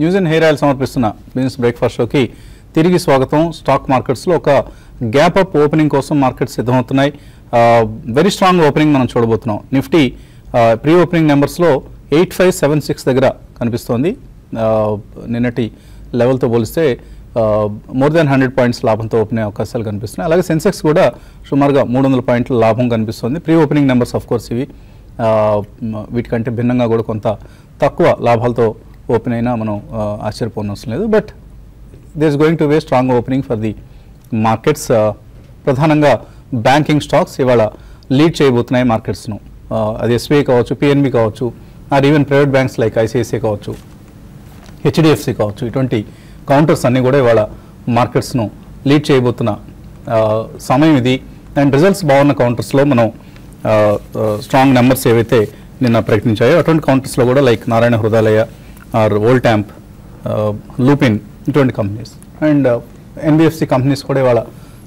News and hair oil సమర్పిస్తున్న business breakfast షోకి తిరిగి స్వాగతం. స్టాక్ మార్కెట్స్లో ఒక గ్యాప్ అప్ ఓపెనింగ్ కోసం మార్కెట్స్ సిద్ధమవుతున్నాయి. వెరీ స్ట్రాంగ్ ఓపెనింగ్ మనం చూడబోతున్నాం. నిఫ్టీ ప్రీ ఓపెనింగ్ నెంబర్స్లో 8576 దగ్గర కనిపిస్తోంది. నిన్నటి లెవెల్తో పోలిస్తే మోర్ దాన్ 100 పాయింట్స్ లాభంతో ఓపెన్ అయ్యే అవకాశాలు కనిపిస్తున్నాయి. అలాగే సెన్సెక్స్ కూడా సుమారుగా 300 పాయింట్ల లాభం కనిపిస్తుంది. Pre opening numbers of course ఇవి వీటికంటే భిన్నంగా కూడా కొంత తక్కువ లాభాలతో ఓపెన్ అయినా మనం ఆశ్చర్యపోనవసరం లేదు. But there is going to be strong opening for the markets. ప్రధానంగా బ్యాంకింగ్ స్టాక్స్ ఇవాళ లీడ్ చేయబోతున్నాయి మార్కెట్స్ను. అది ఎస్బీఐ కావచ్చు, పిఎన్బి కావచ్చు, or even private banks like ICICI కావచ్చు, హెచ్డిఎఫ్సి కావచ్చు, ఇటువంటి కౌంటర్స్ అన్నీ కూడా ఇవాళ మార్కెట్స్ను లీడ్ చేయబోతున్న సమయం ఇది. అండ్ రిజల్ట్స్ బాగున్న కౌంటర్స్లో మనం స్ట్రాంగ్ నెంబర్స్ ఏవైతే నిన్న ప్రకటించాయో అటువంటి కౌంటర్స్లో కూడా లైక్ నారాయణ హృదయాలయ ఆర్ వోల్టాంప్, లూపిన్ ఇటువంటి కంపెనీస్ అండ్ ఎన్బిఎఫ్సి కంపెనీస్ కూడా ఇవాళ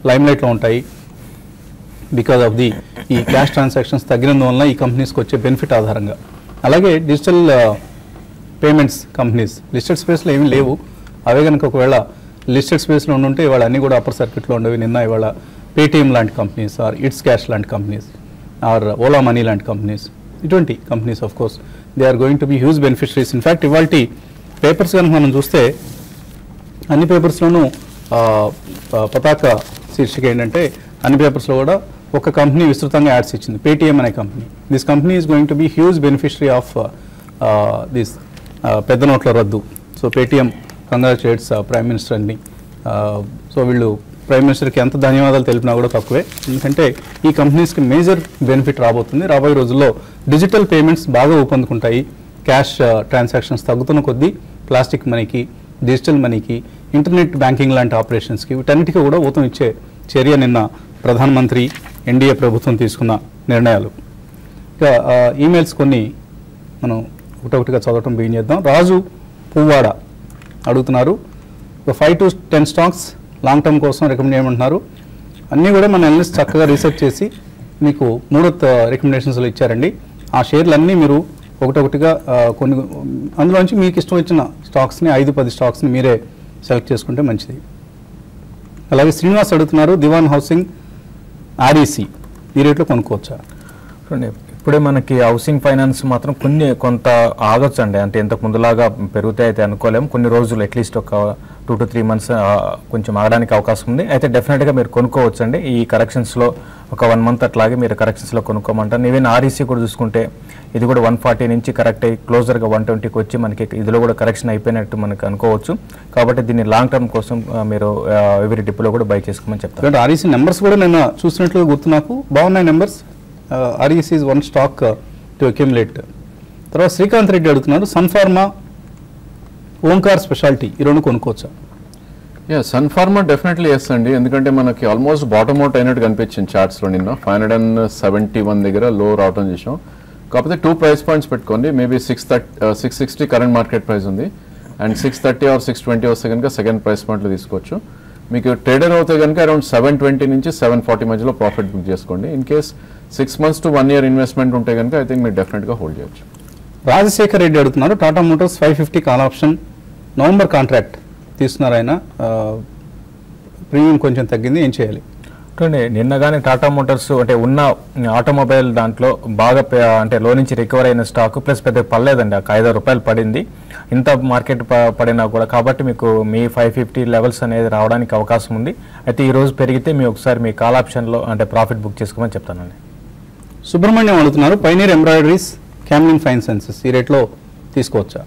లైమ్లైట్లో ఉంటాయి. బికాజ్ ఆఫ్ ది ఈ క్యాష్ ట్రాన్సాక్షన్స్ తగ్గినందువలన ఈ కంపెనీస్కి వచ్చే బెనిఫిట్ ఆధారంగా. అలాగే డిజిటల్ పేమెంట్స్ కంపెనీస్ లిస్టెడ్ స్పేస్లో ఏమీ లేవు. అవే కనుక ఒకవేళ లిస్టెడ్ స్పేస్లో ఉండుంటే ఇవాళ అన్నీ కూడా అప్పర్ సర్క్యూట్లో ఉండేవి. నిన్న ఇవాళ పేటిఎం లాంటి కంపెనీస్ ఆర్ ఇట్స్ క్యాష్ లాంటి కంపెనీస్ ఆర్ ఓలా మనీ లాంటి కంపెనీస్, ఇటువంటి companies of course they are going to be huge beneficiaries. In fact ఇవాళ పేపర్స్ కనుక మనం చూస్తే అన్ని పేపర్స్లోనూ పతాక శీర్షిక ఏంటంటే అన్ని పేపర్స్లో కూడా ఒక కంపెనీ విస్తృతంగా యాడ్స్ ఇచ్చింది, పేటిఎం అనే company. This company is going to be huge beneficiary of this పెద్ద నోట్ల రద్దు. సో పేటిఎం కంగ్రాచులేట్స్ ప్రైమ్ మినిస్టర్ని. సో వీళ్ళు ప్రైమ్ మినిస్టర్కి ఎంత ధన్యవాదాలు తెలిపినా కూడా తక్కువే. ఎందుకంటే ఈ కంపెనీస్కి మేజర్ బెనిఫిట్ రాబోతుంది. రాబోయే రోజుల్లో డిజిటల్ పేమెంట్స్ బాగా ఊపందుకుంటాయి. క్యాష్ ట్రాన్సాక్షన్స్ తగ్గుతున్న కొద్దీ ప్లాస్టిక్ మనీకి, డిజిటల్ మనీకి, ఇంటర్నెట్ బ్యాంకింగ్ లాంటి ఆపరేషన్స్కి వీటన్నిటికీ కూడా ఊతం ఇచ్చే చర్య నిన్న ప్రధానమంత్రి ఎన్డీఏ ప్రభుత్వం తీసుకున్న నిర్ణయాలు. ఇక ఈమెయిల్స్ కొన్ని మనం ఒకటొకటిగా చదవటం బిగిన్ చేద్దాం. రాజు పువ్వాడ అడుగుతున్నారు, 5 to 10 స్టాక్స్ లాంగ్ టర్మ్ కోసం రికమెండ్ చేయమంటున్నారు. అన్నీ కూడా మన అనలిస్ట్ చక్కగా రీసెర్చ్ చేసి మీకు 3 రికమెండేషన్స్లో ఇచ్చారండి. ఆ షేర్లన్నీ మీరు ఒకటొకటిగా కొన్ని అందులోంచి మీకు ఇష్టం వచ్చిన స్టాక్స్ని 5-10 స్టాక్స్ని మీరే సెలెక్ట్ చేసుకుంటే మంచిది. అలాగే శ్రీనివాస్ అడుగుతున్నారు, దివాన్ హౌసింగ్ ఆర్ఈసి ఈ రేట్లో కొనుక్కోవచ్చా? ఇప్పుడే మనకి హౌసింగ్ ఫైనాన్స్ మాత్రం కొంత ఆగొచ్చు అండి. అంటే ఇంతకు ముందులాగా పెరుగుతాయి అయితే అనుకోలేము. కొన్ని రోజులు అట్లీస్ట్ ఒక 2 to 3 months కొంచెం ఆగడానికి అవకాశం ఉంది. అయితే డెఫినెట్గా మీరు కొనుక్కోవచ్చు అండి. ఈ కరెక్షన్స్లో ఒక 1 month అట్లాగే మీరు కరెక్షన్స్లో కొనుక్కోమంటారు. ఈవెన్ ఆర్ఈసీ కూడా చూసుకుంటే ఇది కూడా 140 నుంచి కరెక్ట్ అయ్యి క్లోజర్గా 120కి వచ్చి మనకి ఇదిలో కూడా కరెక్షన్ అయిపోయినట్టు మనకు అనుకోవచ్చు. కాబట్టి దీన్ని లాంగ్ టర్మ్ కోసం మీరు ఎవరి డిప్లో కూడా బై చేసుకోమని చెప్తారు. ఆర్ఈసీ నెంబర్స్ కూడా నేను చూసినట్లుగా గుర్తు నాకు బాగున్నాయి numbers. REC is 1 stock to accumulate. తర్వాత శ్రీకాంత్ రెడ్డి అడుగుతున్నారు, సన్ ఫార్మా, ఓంకార్ స్పెషాలిటీ ఈ రెండు కొనుక్కోవచ్చా? సన్ ఫార్మా డెఫినెట్లీ ఎస్ అండి. ఎందుకంటే మనకి ఆల్మోస్ట్ బాటమ్ అవుట్ అయినట్టు కనిపించింది చార్ట్స్లో. నిన్న 571 దగ్గర లో రావటం చేసాం. కాకపోతే 2 price points పెట్టుకోండి. మేబీ 660 కరెంట్ మార్కెట్ ప్రైస్ ఉంది అండ్ 630 or 620 వస్తే కనుక సెకండ్ ప్రైస్ పాయింట్లో తీసుకోవచ్చు. మీకు ట్రేడర్ అవుతే కనుక అరౌండ్ 720 నుంచి 740 మధ్యలో ప్రాఫిట్ బుక్ చేసుకోండి. In case 6 months to 1 year investment ఉంటే కనుక ఐ థింక్ మీరు డెఫినెట్గా హోల్డ్ చేయొచ్చు. రాజశేఖర్ రెడ్డి అడుగుతున్నారు, Tata Motors 550 call option November contract తీసుకున్నారు. ఆయన ప్రీమియం కొంచెం తగ్గింది, ఏం చేయాలి? నిన్న కానీ టాటా మోటార్స్ అంటే ఉన్న ఆటోమొబైల్ దాంట్లో బాగా అంటే లో నుంచి రికవర్ అయిన స్టాక్ ప్లస్ పెద్ద పడలేదండి. ఒక 5 రూపాయలు పడింది ఇంత మార్కెట్ పడినా కూడా. కాబట్టి మీకు మీ 550 లెవెల్స్ అనేది రావడానికి అవకాశం ఉంది. అయితే ఈ రోజు పెరిగితే మీ ఒకసారి మీ కాల్ ఆప్షన్లో అంటే ప్రాఫిట్ బుక్ చేసుకోమని చెప్తానండి. సుబ్రహ్మణ్యం అడుగుతున్నారు, pioneer embroideries, Camlin fine sciences ఈ రేట్లో తీసుకోవచ్చా?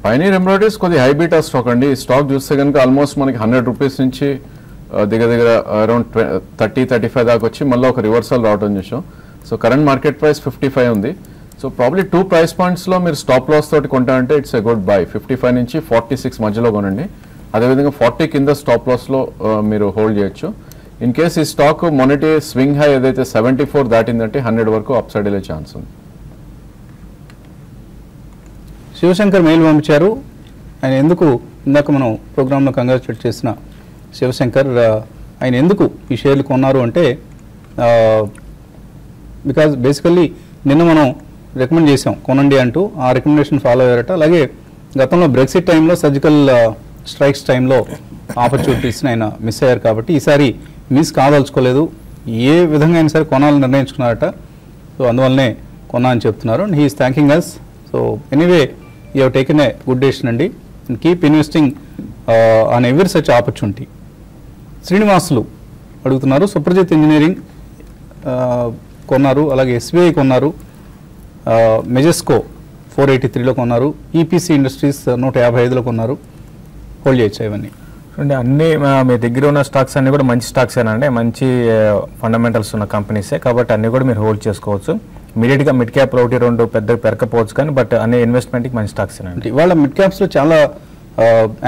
పైనీర్ ఎంబ్రాయిడరీస్ కొద్ది హై బీటా స్టాక్ అండి. ఈ స్టాక్ చూస్తే కనుక ఆల్మోస్ట్ మనకి 100 రూపీస్ నుంచి దగ్గర అరౌండ్ 30-35 దాకా వచ్చి మళ్ళీ ఒక రివర్సల్ రావడం చేసాం. సో కరెంట్ మార్కెట్ ప్రైస్ 55 ఉంది. సో ప్రాబ్లీ 2 price pointsలో మీరు స్టాప్ లాస్ తోటి కొంటారంటే ఇట్స్ ఎ గుడ్ బై. 55 నుంచి 46 మధ్యలో కొనండి. అదేవిధంగా 40 కింద స్టాప్ లాస్లో మీరు హోల్డ్ చేయొచ్చు. ఇన్ కేస్ ఈ స్టాక్ మొన్నటి స్వింగ్ హై ఏదైతే 74 దాటిందంటే 100 వరకు అప్ సైడ్ వెళ్ళే ఛాన్స్ ఉంది. శివశంకర్ మెయిల్ పంపించారు. ఆయన ఎందుకు ఇందాక మనం ప్రోగ్రాంలో కంగ్రాచులేట్ చేసిన శివశంకర్ ఆయన ఎందుకు ఈ షేర్లు కొన్నారు అంటే బికాజ్ బేసికల్లీ నిన్న మనం రికమెండ్ చేసాం కొనండి అంటూ, ఆ రికమెండేషన్ ఫాలో అయ్యారట. అలాగే గతంలో బ్రెక్సిట్ టైంలో సర్జికల్ స్ట్రైక్స్ టైంలో ఆపర్చునిటీస్ని ఆయన మిస్ అయ్యారు కాబట్టి ఈసారి మిస్ కాదలుచుకోలేదు, ఏ విధంగా అయినా సరే కొనాలని నిర్ణయించుకున్నారట. సో అందువల్లనే కొన్నా అని చెప్తున్నారు. And he is thanking us. So anyway you have taken a good decision అండి. And keep investing on every such opportunity. Srinivasulu అడుగుతున్నారు, సుప్రజిత్ ఇంజనీరింగ్ కొన్నారు, అలాగే ఎస్బీఐ కొన్నారు, మెజెస్కో 483లో కొన్నారు, ఈపీసీ ఇండస్ట్రీస్ 155లో కొన్నారు. హోల్డ్ చేయొచ్చు ఇవన్నీ? అంటే అన్ని మీ దగ్గర ఉన్న స్టాక్స్ అన్ని కూడా మంచి స్టాక్స్ అండి, మంచి ఫండమెంటల్స్ ఉన్న కంపెనీసే కాబట్టి అన్ని కూడా మీరు హోల్డ్ చేసుకోవచ్చు. ఇమీడియట్గా మిడ్ క్యాప్ ఒకటి రెండు పెద్ద పెరకపోవచ్చు కానీ బట్ అన్ని ఇన్వెస్ట్మెంట్కి మంచి స్టాక్స్ అండి. ఇవాళ మిడ్ క్యాప్స్లో చాలా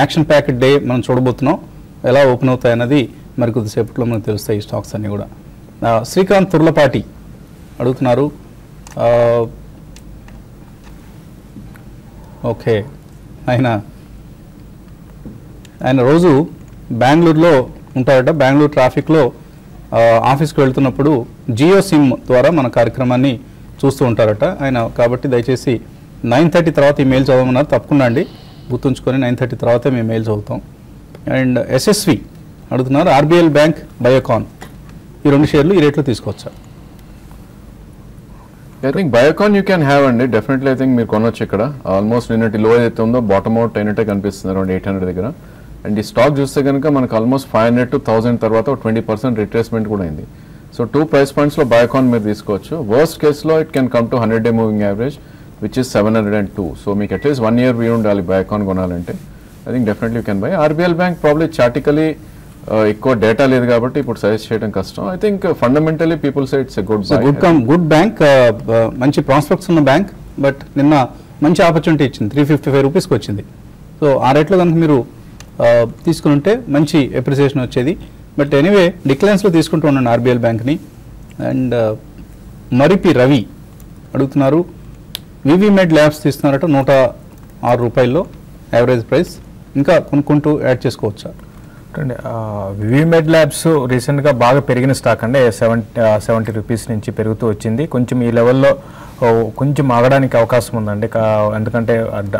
యాక్షన్ ప్యాకెడ్ డే మనం చూడబోతున్నాం. ఎలా ఓపెన్ అవుతాయి అన్నది మరి కొద్దిసేపట్లో మనకు తెలుస్తాయి ఈ స్టాక్స్ అన్నీ కూడా. శ్రీకాంత్ తుర్లపాటి అడుగుతున్నారు, ఓకే ఆయన రోజు బెంగళూరులో ఉంటారట. బెంగళూరు ట్రాఫిక్లో ఆఫీస్కి వెళ్తున్నప్పుడు జియో సిమ్ ద్వారా మన కార్యక్రమాన్ని చూస్తూ ఉంటారట ఆయన. కాబట్టి దయచేసి 9:30 తర్వాత ఈ మెయిల్ చదవమన్నారు. తప్పకుండా అండి, గుర్తుంచుకొని 9:30 తర్వాతే మేము మెయిల్ చదువుతాం. అండ్ ఎస్ఎస్వి అడుగుతున్నారు, ఆర్బిఎల్ బ్యాంక్, బయోకాన్ ఈ రెండు షేర్లు ఈ రేట్లో తీసుకోవచ్చా? I think Biocon you can have అండి, డెఫినెట్లీ ఐ థింక్ మీరు కొనొచ్చు. ఇక్కడ ఆల్మోస్ట్ నిన్నటి లో ఏదైతే ఉందో బాటమ్ అవుట్ అయినట్టే కనిపిస్తుంది అరౌండ్ 800 దగ్గర. అండ్ ఈ స్టాక్ చూస్తే కనుక మనకు ఆల్మోస్ట్ 500 to 1000 తర్వాత 20% రిట్రేస్మెంట్ కూడా అయింది. సో 2 price points లో బయోకాన్ మీరు తీసుకోవచ్చు. వర్స్ట్ కేసులో it can come to 100-day moving average which is 702. So మీకు అట్లీస్ట్ 1 year వ్యూ ఉండాలి బయోకాన్ కొనాలంటే. I think definitely you can buy. RBL bank probably chartically ఎక్కువ డేటా లేదు కాబట్టి ఇప్పుడు సజెస్ట్ చేయడం కష్టం. I think fundamentally people say it's good bank, మంచి ప్రాస్పెక్ట్స్ ఉన్న బ్యాంక్. బట్ నిన్న మంచి ఆపర్చునిటీ ఇచ్చింది, 355 రూపీస్కి వచ్చింది. సో ఆ రేట్లో కనుక మీరు తీసుకుని ఉంటే మంచి అప్రిసియేషన్ వచ్చేది. బట్ ఎనీవే డిక్లైన్స్లో తీసుకుంటూ ఉన్నాను ఆర్బిఎల్ బ్యాంక్ని. అండ్ మరిపి రవి అడుగుతున్నారు, వివిమెడ్ ల్యాబ్స్ తీస్తున్నారట 106 రూపాయల్లో యావరేజ్ ప్రైస్, ఇంకా కొనుక్కుంటూ యాడ్ చేసుకోవచ్చా? వివిమెడ్ ల్యాబ్స్ రీసెంట్గా బాగా పెరిగిన స్టాక్ అండి, 70 రూపీస్ నుంచి పెరుగుతూ వచ్చింది. కొంచెం ఈ లెవెల్లో కొంచెం ఆగడానికి అవకాశం ఉందండి, ఎందుకంటే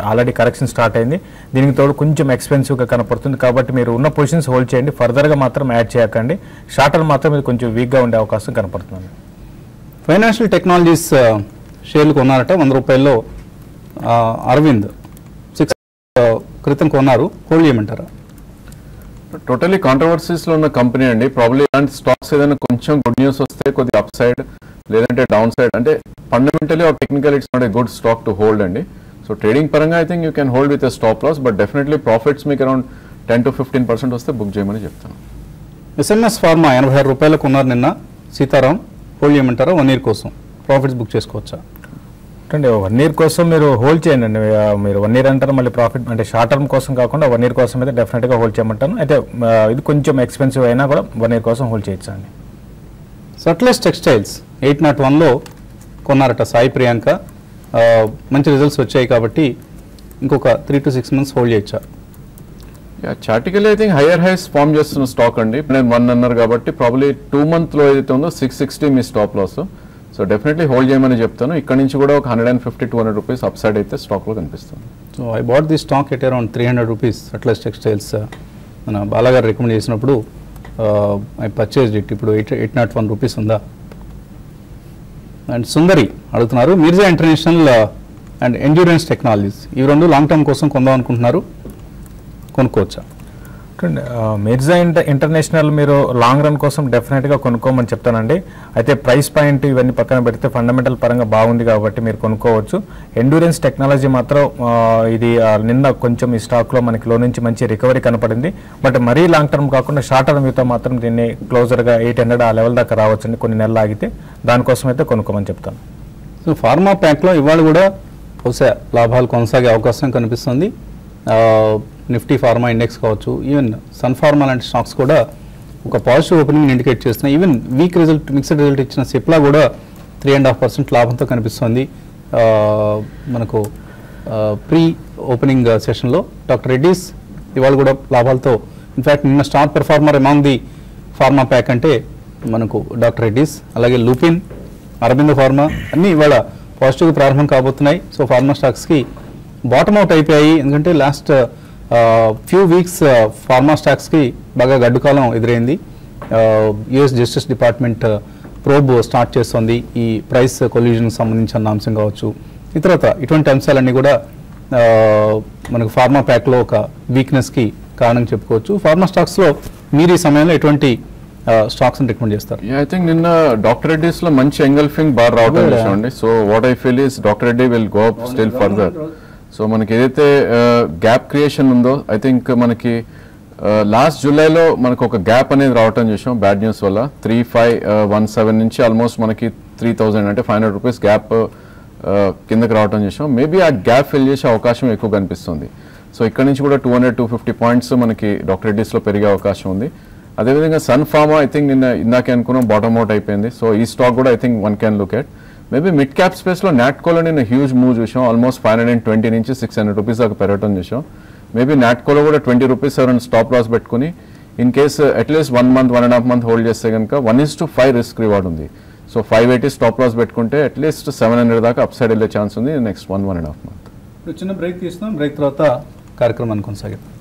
ఆల్రెడీ కరెక్షన్ స్టార్ట్ అయింది. దీనికి తోడు కొంచెం ఎక్స్పెన్సివ్గా కనపడుతుంది కాబట్టి మీరు ఉన్న పొజిషన్స్ హోల్డ్ చేయండి, ఫర్దర్గా మాత్రం యాడ్ చేయకండి. షార్టర్ మాత్రం ఇది కొంచెం వీక్గా ఉండే అవకాశం కనపడుతుంది. ఫైనాన్షియల్ టెక్నాలజీస్ షేర్లు కొన్నారట 100 రూపాయల్లో. అరవింద్ 6 క్రితం కొన్నారు, హోల్డ్ చేయమంటారా? టోటలీ కాంట్రవర్సీస్లో ఉన్న కంపెనీ అండి. ప్రాబ్లీ ఇలాంటి స్టాక్స్ ఏదైనా కొంచెం గుడ్ న్యూస్ వస్తే కొద్దిగా అప్ సైడ్ లేదంటే డౌన్ సైడ్, అంటే fundamentally or technical it's not a good stock to hold అండి. సో ట్రేడింగ్ పరంగా I think you can hold with a stop loss, but definitely profits మీకు around 10 to 15% వస్తే book చేయమని చెప్తాను. SMS pharma 86 రూపాయలకు ఉన్నారు నిన్న. సీతారాం హోల్డ్ చేయమంటారా? 1 year కోసం ప్రాఫిట్స్ బుక్ చేసుకోవచ్చా? అంటే 1 year కోసం మీరు హోల్డ్ చేయండి. మీరు 1 year అంటారు మళ్ళీ ప్రాఫిట్, అంటే షార్ట్ టర్మ్ కోసం కాకుండా 1 year కోసం అయితే డెఫినెట్గా హోల్డ్ చేయమంటాను. అయితే ఇది కొంచెం ఎక్స్పెన్సివ్ అయినా కూడా 1 year కోసం హోల్డ్ చేయొచ్చు అండి. సట్లెస్ టెక్స్టైల్స్ 801లో కొన్నారట సాయి ప్రియాంక. మంచి రిజల్ట్స్ వచ్చాయి కాబట్టి ఇంకొక 3 to 6 months హోల్డ్ చేయొచ్చా? Chartically I think higher highs form చేస్తున్న స్టాక్ అండి. నేను 1 అన్నారు కాబట్టి ప్రాబ్లీ 2 month లో ఏదైతే ఉందో 660 మీ stop loss. So definitely hold చేయమని చెప్తాను. ఇక్కడ నుంచి కూడా ఒక 150-200 రూపీస్ అప్ సైడ్ అయితే స్టాక్లో కనిపిస్తుంది. So I bought the stock at around 300 rupees. సట్లెస్ textiles మన బాలాగారు రికమెండ్ చేసినప్పుడు ఐ పర్చేజ్ ఇట్. ఇప్పుడు 801 రూపీస్ ఉందా? అండ్ సుందరి అడుగుతున్నారు, Mirza international and endurance technologies ఈ రెండు లాంగ్ టర్మ్ కోసం కొందాం అనుకుంటున్నారు, కొనుక్కోవచ్చా? మిర్జా ఇంటర్నేషనల్ మీరు లాంగ్ రన్ కోసం డెఫినెట్గా కొనుక్కోమని చెప్తానండి. అయితే ప్రైస్ పాయింట్ ఇవన్నీ పక్కన పెడితే ఫండమెంటల్ పరంగా బాగుంది కాబట్టి మీరు కొనుక్కోవచ్చు. ఎండ్యూరెన్స్ టెక్నాలజీ మాత్రం ఇది నిన్న కొంచెం ఈ స్టాక్లో మనకి లో నుంచి మంచి రికవరీ కనపడింది. బట్ మరీ లాంగ్ టర్మ్ కాకుండా షార్ట్ టర్మ్ యూతో మాత్రం దీన్ని క్లోజర్గా 800 ఆ లెవెల్ దాకా రావచ్చండి కొన్ని నెలలు ఆగితే. దానికోసం అయితే కొనుక్కోమని చెప్తాను. సో ఫార్మా ప్యాక్లో ఇవాళ కూడా బహుశా లాభాలు కొనసాగే అవకాశం కనిపిస్తుంది. నిఫ్టీ ఫార్మా ఇండెక్స్ కావచ్చు, ఈవెన్ సన్ ఫార్మా లాంటి స్టాక్స్ కూడా ఒక పాజిటివ్ ఓపెనింగ్ ఇండికేట్ చేస్తున్నాయి. Even week result, mixed result ఇచ్చిన సిప్లా కూడా 3.5% లాభంతో కనిపిస్తుంది. మనకు ప్రీ ఓపెనింగ్ సెషన్లో డాక్టర్ రెడ్డీస్ ఇవాళ కూడా లాభాలతో, ఇన్ఫ్యాక్ట్ నిన్న star performer among the pharma pack అంటే మనకు డాక్టర్ రెడ్డీస్, అలాగే లూపిన్, అరబిందో ఫార్మా అన్నీ ఇవాళ పాజిటివ్గా ప్రారంభం కాబోతున్నాయి. సో ఫార్మా స్టాక్స్కి బాటమ్ అవుట్ అయిపోయాయి. ఎందుకంటే లాస్ట్ ఫ్యూ వీక్స్ ఫార్మా స్టాక్స్కి బాగా గడ్డుకాలం ఎదురైంది. US justice department probe start చేస్తుంది ఈ ప్రైస్ కొల్యూజన్కి సంబంధించిన అంశం కావచ్చు, ఇతరత్ర ఇటువంటి అంశాలన్నీ కూడా మనకు ఫార్మా ప్యాక్లో ఒక వీక్నెస్కి కారణం చెప్పుకోవచ్చు. ఫార్మా స్టాక్స్లో మీరు ఈ సమయంలో ఎటువంటి స్టాక్స్ రికమెండ్ చేస్తారు? ఐ థింక్ నిన్న డాక్టర్ రెడ్డిస్ లో మంచి ఎంగల్ఫింగ్ బార్ రావడం చూడండి. So what I feel is doctor Reddy will go up still further. So మనకి ఏదైతే గ్యాప్ క్రియేషన్ ఉందో ఐ థింక్ మనకి లాస్ట్ జూలైలో మనకు ఒక గ్యాప్ అనేది రావటం చూసాం బ్యాడ్ న్యూస్ వల్ల. 3517 నుంచి ఆల్మోస్ట్ మనకి 3000 అంటే 500 రూపీస్ గ్యాప్ కిందకి రావటం చూసాం. మేబీ ఆ గ్యాప్ ఫిల్ చేసే అవకాశం ఎక్కువ కనిపిస్తుంది. సో ఇక్కడ నుంచి కూడా 200-250 పాయింట్స్ మనకి డాక్టర్ రెడ్డిస్లో పెరిగే అవకాశం ఉంది. అదేవిధంగా సన్ ఫార్మా ఐ థింక్ నిన్న ఇందాకే అనుకున్నాం బాటమ్ అవుట్ అయిపోయింది. సో ఈ స్టాక్ కూడా I think one can look at. Maybe mid cap స్పేస్లో నాట్కోలో నిన్న హ్యూజ్ మూవ్ చూసాం. ఆల్మోస్ట్ 520 నుంచి 600 రూపీస్ దాకా పెరగటం చూసాం. మేబీ నాట్కోలో కూడా 20 రూపీస్ ఎవరైనా స్టాప్ లాస్ పెట్టుకుని in case at least 1 month 1.5 month hold చేస్తే కనుక 1:5 రిస్క్ రివార్డ్ ఉంది. సో 580 స్టాప్ లాస్ పెట్టుకుంటే అట్లీస్ట్ 700 దాకా అప్ సైడ్ వెళ్ళే ఛాన్స్ ఉంది నెక్స్ట్ 1.5 month. చిన్న బ్రేక్ తీస్తున్నాం. బ్రేక్ తర్వాత కార్యక్రమాన్ని కొనసాగిద్దాం.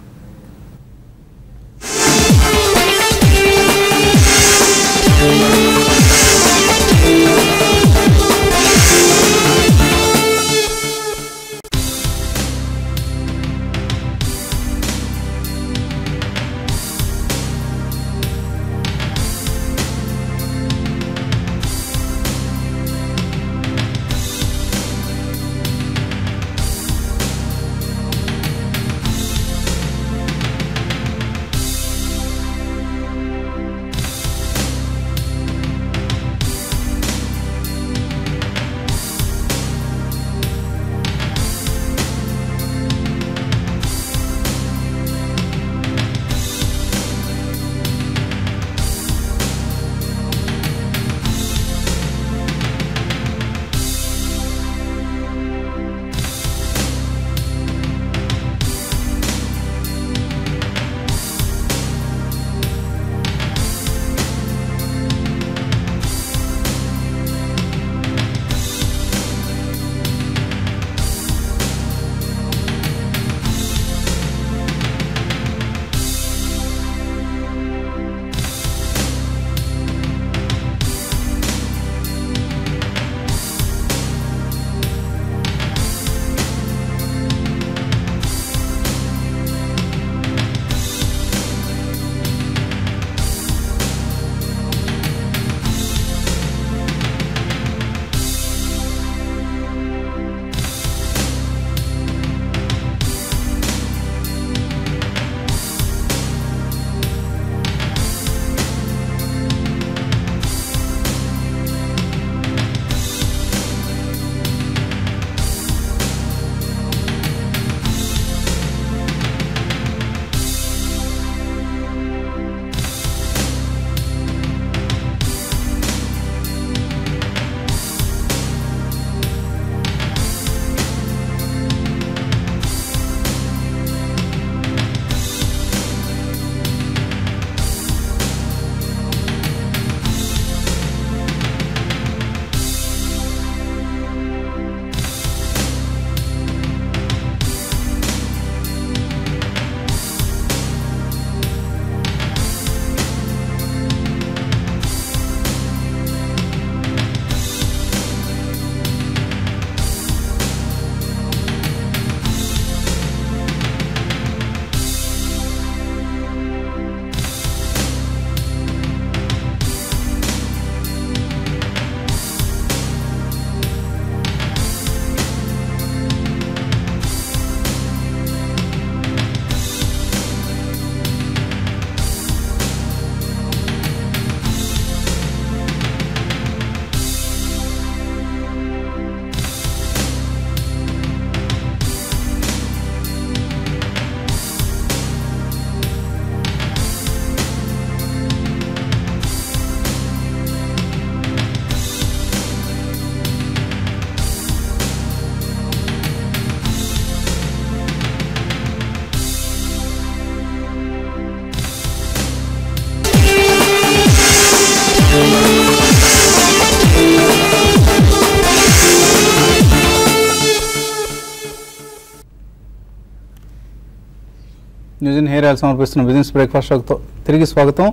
న్యూస్ ఇన్ హెయిర్ ఆయిల్ సమర్పిస్తున్న బిజినెస్ బ్రేక్ఫాస్ట్ షోతో తిరిగి స్వాగతం.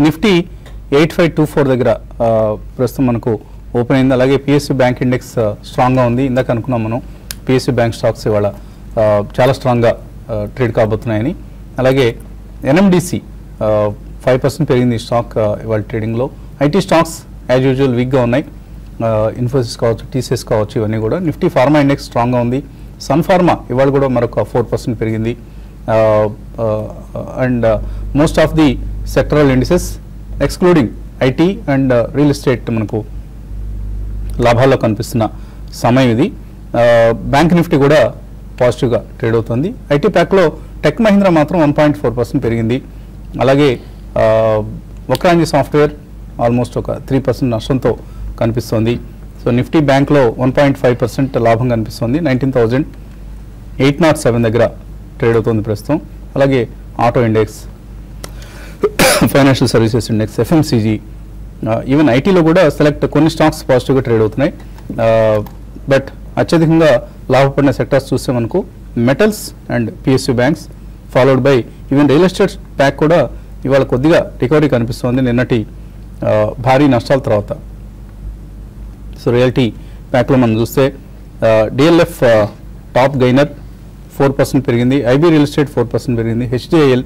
నిఫ్టీ 8524 దగ్గర ప్రస్తుతం మనకు ఓపెన్ అయింది. అలాగే పిఎస్యూ బ్యాంక్ ఇండెక్స్ స్ట్రాంగ్గా ఉంది. ఇందాక అనుకున్నాం మనం పిఎస్యూ బ్యాంక్ స్టాక్స్ ఇవాళ చాలా స్ట్రాంగ్గా ట్రేడ్ కాబోతున్నాయని. అలాగే ఎన్ఎండిసి 5% పెరిగింది స్టాక్ ఇవాళ ట్రేడింగ్లో. ఐటీ స్టాక్స్ యాజ్ యూజువల్ వీక్గా ఉన్నాయి. ఇన్ఫోసిస్ కావచ్చు, టీసీఎస్ కావచ్చు, ఇవన్నీ కూడా. నిఫ్టీ ఫార్మా ఇండెక్స్ స్ట్రాంగ్గా ఉంది. సన్ ఫార్మా ఇవాళ కూడా మరొక 4% పెరిగింది. And most of the sectoral indices excluding IT and real estate మనకు లాభాల్లో కనిపిస్తున్న సమయం ఇది. బ్యాంక్ నిఫ్టీ కూడా పాజిటివ్గా ట్రేడ్ అవుతుంది. ఐటీ ప్యాక్లో టెక్ మహీంద్రా మాత్రం 1.4% పెరిగింది. అలాగే వక్రాంజి సాఫ్ట్వేర్ ఆల్మోస్ట్ ఒక 3% నష్టంతో కనిపిస్తోంది. సో నిఫ్టీ బ్యాంక్లో 1.5% లాభం కనిపిస్తుంది. 19,807 దగ్గర ట్రేడ్ అవుతుంది ప్రస్తుతం. అలాగే auto index, financial services index, FMCG, even ఐటీలో కూడా సెలెక్ట్ కొన్ని స్టాక్స్ పాజిటివ్గా ట్రేడ్ అవుతున్నాయి. బట్ అత్యధికంగా లాభపడిన సెక్టర్స్ చూస్తే మనకు metals and PSU banks, followed by even real estate pack కూడా ఇవాళ కొద్దిగా రికవరీ కనిపిస్తోంది నిన్నటి భారీ నష్టాల తర్వాత. సో రియల్టీ ప్యాక్లో మనం చూస్తే డిఎల్ఎఫ్ టాప్ గైనర్ 4% పెరిగింది. ఐబీ రియల్ ఎస్టేట్ 4% పెరిగింది. హెచ్డిఐఎల్,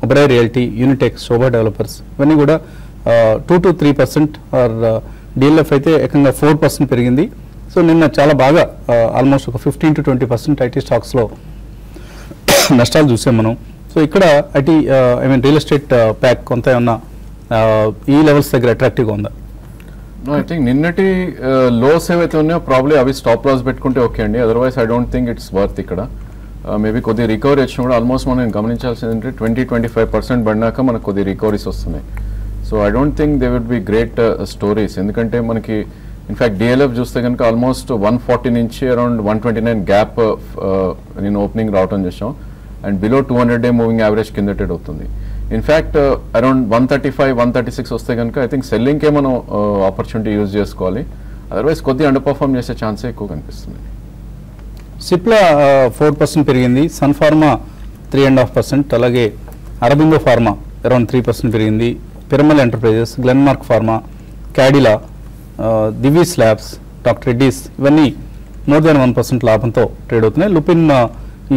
ఒబెరాయ్ రియల్టీ, యూనిటెక్స్, శోభా డెవలపర్స్ ఇవన్నీ కూడా 2 to 3%. ఆర్ డిఎల్ఎఫ్ అయితే ఏకంగా 4% పెరిగింది. సో నిన్న చాలా బాగా ఆల్మోస్ట్ ఒక 15 to 20% ఐటీ స్టాక్స్లో నష్టాలు చూసాం మనం. సో ఇక్కడ ఐటీ రియల్ ఎస్టేట్ ప్యాక్ కొంత ఏమన్నా ఈ లెవెల్స్ దగ్గర అట్రాక్టివ్గా ఉందా? ఐ థింక్ నిన్నటి లోస్ ఏవైతే ఉన్నాయో ప్రాబ్లీ అవి స్టాప్ లాస్ పెట్టుకుంటే ఓకే అండి. Otherwise I don't think it's worth. ఇక్కడ మేబీ కొద్ది రికవరీ వచ్చినా కూడా ఆల్మోస్ట్ మనం గమనించాల్సింది ఏంటంటే 20-25% పడినాక మనకు కొద్ది రికవరీస్ వస్తున్నాయి. So I don't think they would be great stories. ఎందుకంటే మనకి ఇన్ఫ్యాక్ట్ డిఎల్ఎఫ్ చూస్తే కనుక ఆల్మోస్ట్ 140 నుంచి అరౌండ్ 129 గ్యాప్ నేను ఓపెనింగ్ రావటం చేసాం. And below 200-day moving average కింద ట్రేడ్ అవుతుంది. ఇన్ఫ్యాక్ట్ అరౌండ్ 135-136 వస్తే కనుక ఐ థింక్ సెల్లింగ్కే మనం ఆపర్చునిటీ యూజ్ చేసుకోవాలి. అదర్వైజ్ కొద్దిగా అండర్ పర్ఫార్మ్ చేసే ఛాన్సే ఎక్కువ కనిపిస్తుంది. సిప్లా 4% పెరిగింది. Sun Pharma 3.5%. అలాగే అరబిందో ఫార్మా అరౌండ్ 3% పెరిగింది. Piramal Enterprises, Glenmark Pharma, Cadila, Divi's labs, doctor Reddy's ఇవన్నీ మోర్ దాన్ 1% లాభంతో ట్రేడ్ అవుతున్నాయి. Lupin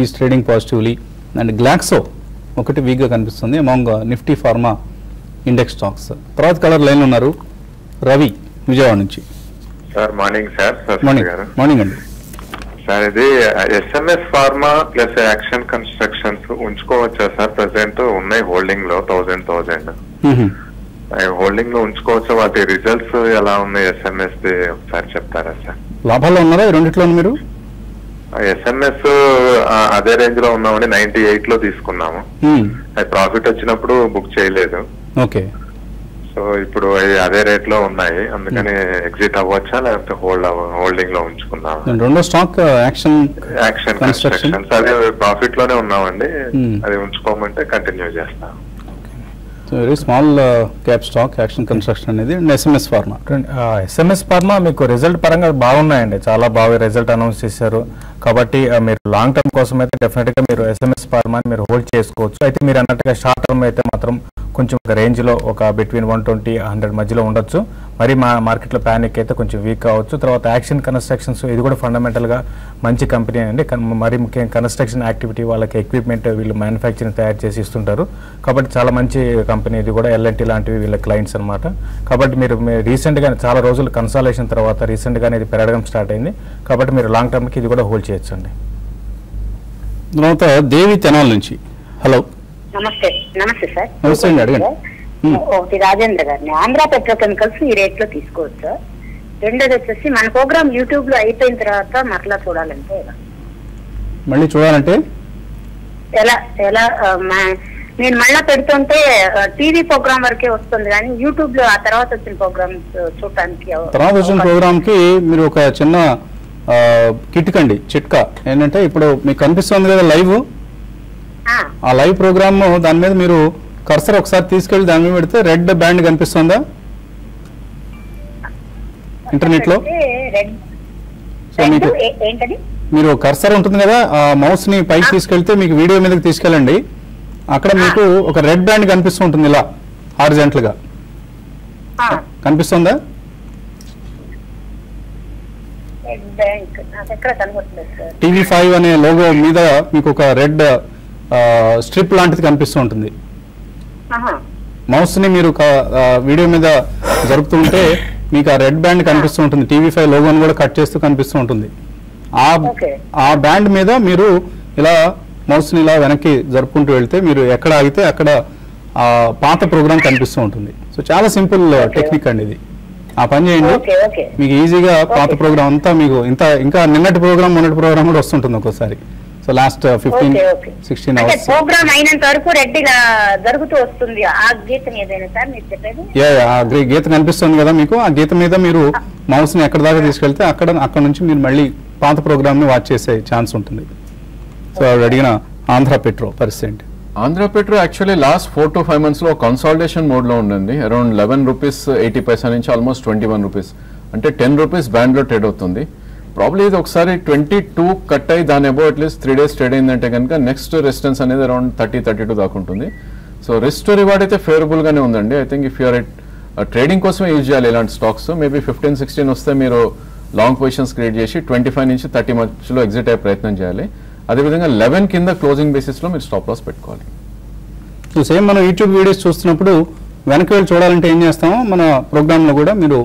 is trading positively. And Glaxo ఒకటి వీక్గా కనిపిస్తుంది among Nifty pharma index stocks. తర్వాత కలర్ లైన్ ఉన్నారు రవి విజయవాడ నుంచి. Sir morning sir. మార్నింగ్ అండి. సార్ ఇది SMS pharma plus action constructions ఉంచుకోవచ్చా సార్? ప్రెసెంట్ ఉన్నాయి హోల్డింగ్ లో 1000 హోల్డింగ్ లో ఉంచుకోవచ్చా? వాటి రిజల్ట్స్ ఎలా ఉన్నాయి ఎస్ఎంఎస్ ది ఒకసారి చెప్తారా సార్? లాభాల్లో ఉన్నారా రెండిట్లో మీరు? ఎస్ఎంఎస్ అదే రేంజ్ లో ఉన్నామని 98 లో తీసుకున్నాము. అది ప్రాఫిట్ వచ్చినప్పుడు బుక్ చేయలేదు. ఓకే. సో ఇప్పుడు అదే రేట్ లో ఉన్నాయి, అందుకని ఎగ్జిట్ అవ్వచ్చా లేకపోతే హోల్డింగ్ లో ఉంచుకుందాం? రెండో స్టాక్ యాక్షన్ కన్స్ట్రక్షన్స్ అది ప్రాఫిట్ లోనే ఉన్నామండి. అది ఉంచుకోమంటే కంటిన్యూ చేస్తాం. Very small cap stock action construction అనేది. ఎస్ఎంఎస్ ఫార్మా, ఎస్ఎంఎస్ ఫార్మా మీకు రిజల్ట్ పరంగా బాగున్నాయండి, చాలా బాగా రిజల్ట్ అనౌన్స్ చేశారు. కాబట్టి మీరు లాంగ్ టర్మ్ కోసం అయితే డెఫినెట్గా మీరు ఎస్ఎంఎస్ ఫార్మాని మీరు హోల్డ్ చేసుకోవచ్చు. అయితే మీరు అన్నట్టుగా షార్ట్ టర్మ్ అయితే మాత్రం కొంచెం ఒక రేంజ్లో ఒక బిట్వీన్ 120-100 మధ్యలో ఉండొచ్చు. మరి మా మార్కెట్లో ప్యానిక్ అయితే కొంచెం వీక్ కావచ్చు. తర్వాత యాక్షన్ కన్స్ట్రక్షన్స్ ఇది కూడా ఫండమెంటల్గా మంచి కంపెనీ అండి. మరి ముఖ్యంగా కన్స్ట్రక్షన్ యాక్టివిటీ వాళ్ళకి ఎక్విప్మెంట్ వీళ్ళు మ్యానుఫ్యాక్చరింగ్ తయారు చేసి ఇస్తుంటారు. కాబట్టి చాలా మంచి కంపెనీ ఇది కూడా. ఎల్ఎన్టీ లాంటివి వీళ్ళ క్లయింట్స్ అనమాట. కాబట్టి మీరు రీసెంట్గా చాలా రోజులు కన్సాలేషన్ తర్వాత రీసెంట్గానే ఇది పెరగడం స్టార్ట్ అయింది. కాబట్టి మీరు లాంగ్ టర్మ్కి ఇది కూడా హోల్డ్ చేయొచ్చు అండి. తర్వాత దేవి తెనాల నుంచి. హలో, నమస్తే. నమస్తే సార్. నమస్తే అండి, అడగండి. ఒకటి రాజేంద్ర గారిని ఆంధ్ర పెట్రోకెమికల్స్ ఈ రేట్ లో తీసుకోవచ్చు. రెండోది వచ్చేసి మన ప్రోగ్రామ్ యూట్యూబ్ లో అయిపోయిన తర్వాత మరలా చూడాలంటే మళ్ళీ చూడాలంటే ఎలా ఎలా నేను మళ్ళా పెడుతుంటే టీవీ ప్రోగ్రామ్ వరకే వస్తుంది కానీ యూట్యూబ్ లో ఆ తర్వాత వచ్చిన ప్రోగ్రామ్స్ చూడటానికి తర్వాత వచ్చిన ప్రోగ్రామ్ కి మీరు ఒక చిన్న కిట్కండి చిట్కా ఏంటంటే ఇప్పుడు మీకు కనిపిస్తుంది కదా లైవ్, ఆ లైవ్ ప్రోగ్రామ్ దాని మీద మీరు కర్సర్ ఒకసారి తీసుకెళ్లి దాని మీద పెడితే రెడ్ బ్యాండ్ కనిపిస్తుందా ఇంటర్నెట్ లో? సో మీకు మీరు కర్సర్ ఉంటుంది కదా, ఆ మౌస్ ని పైకి తీసుకెళ్తే మీకు వీడియో మీదకి తీసుకెళ్ళండి. అక్కడ మీకు ఒక రెడ్ బ్యాండ్ కనిపిస్తుంటుంది ఇలా హారిజాంటల్ గా కనిపిస్తుందా? బ్యాంక్ నాకు ఎక్కడ కనబడట్లేదు సార్. TV5 అనే లోగో మీద మీకు ఒక రెడ్ స్ట్రిప్ లాంటిది కనిపిస్తూ ఉంటుంది. మౌస్ ని మీరు వీడియో మీద జరుపుతుంటే మీకు ఆ రెడ్ బ్యాండ్ కనిపిస్తూ ఉంటుంది. TV5 లోగోని కూడా కట్ చేస్తూ కనిపిస్తూ ఉంటుంది. ఆ బ్యాండ్ మీద మీరు ఇలా మౌస్ ని ఇలా వెనక్కి జరుపుకుంటూ వెళ్తే మీరు ఎక్కడ ఆగితే అక్కడ పాత ప్రోగ్రామ్ కనిపిస్తూ ఉంటుంది. సో చాలా సింపుల్ టెక్నిక్ అండి ఇది. ఆ పని చేయండి, మీకు ఈజీగా పాత ప్రోగ్రామ్ అంతా మీకు ఇంకా నిన్నటి ప్రోగ్రామ్ మొన్నటి ప్రోగ్రామ్ కూడా వస్తుంటుంది ఒక్కోసారి. సో లాస్ట్ 15-16 అవర్స్ ప్రోగ్రామ్ అయినంత వరకు రెడ్డిగా జరుగుతూ వస్తుంది. ఆ గీతం ఏదైనా సార్ మీరు చెప్పేది? ఆ గీత కనిపిస్తుంది కదా మీకు, ఆ గీత మీద మీరు మౌస్ ని ఎక్కడ దాకా తీసుకెళ్తే అక్కడ నుంచి మీరు మళ్ళీ పాత ప్రోగ్రామ్ ని వాచ్ చేసే ఛాన్స్ ఉంటుంది. సో అడిగిన ఆంధ్ర పెట్రో పరిస్థితి. Andhra petro actually last 4 to 5 months లో కన్సాలిడేషన్ మోడ్ లో ఉండండి. అరౌండ్ 11 రూపీస్ 80 పైసా నుంచి ఆల్మోస్ట్ 21 రూపీస్, అంటే 10 రూపీస్ బ్యాండ్ లో ట్రేడ్ అవుతుంది. ప్రాబ్లీ ఇది ఒకసారి 22 కట్ అయ్యి దాని అబౌ అట్లీస్ట్ 3 days ట్రేడ్ అయిందంటే కనుక నెక్స్ట్ రెసిస్టెన్స్ అనేది అరౌండ్ 30-32 దాకా ఉంటుంది. సో రిస్క్ టు రివార్డ్ అయితే ఫేవరబుల్ గానే ఉందండి. I think if you're trading కోసమే యూజ్ చేయాలి ఇలాంటి స్టాక్స్. మేబీ 15-16 వస్తే మీరు లాంగ్ పొజిషన్స్ క్రియేట్ చేసి 25 నుంచి 30 మధ్యలో ఎగ్జిట్ అయ్యే ప్రయత్నం చేయాలి. అదేవిధంగా 11 కింద క్లోజింగ్ బేసిస్ లో మీరు స్టాప్ లాస్ పెట్టుకోవాలి. సో సేమ్ మనం యూట్యూబ్ వీడియోస్ చూస్తున్నప్పుడు వెనక్కి వెళ్ళి చూడాలంటే ఏం చేస్తామో మన ప్రోగ్రాంలో కూడా మీరు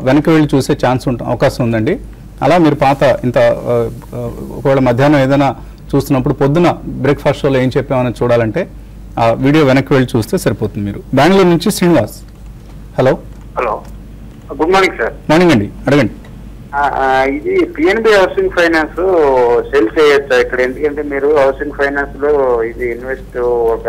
వెనక్కి వెళ్ళి చూసే ఛాన్స్ అవకాశం ఉందండి. అలా మీరు పాత ఒకవేళ మధ్యాహ్నం ఏదైనా చూస్తున్నప్పుడు పొద్దున బ్రేక్ఫాస్ట్ షోలో ఏం చెప్పామని చూడాలంటే ఆ వీడియో వెనక్కి వెళ్ళి చూస్తే సరిపోతుంది. మీరు బెంగళూరు నుంచి Srinivas. Hello good morning sir. Morning అండి, అడగండి. ఇది పిఎన్బి హౌసింగ్ ఫైనాన్స్ సెల్ చేయొచ్చా ఇక్కడ? ఎందుకంటే మీరు హౌసింగ్ ఫైనాన్స్ లో ఇది ఇన్వెస్ట్ ఒక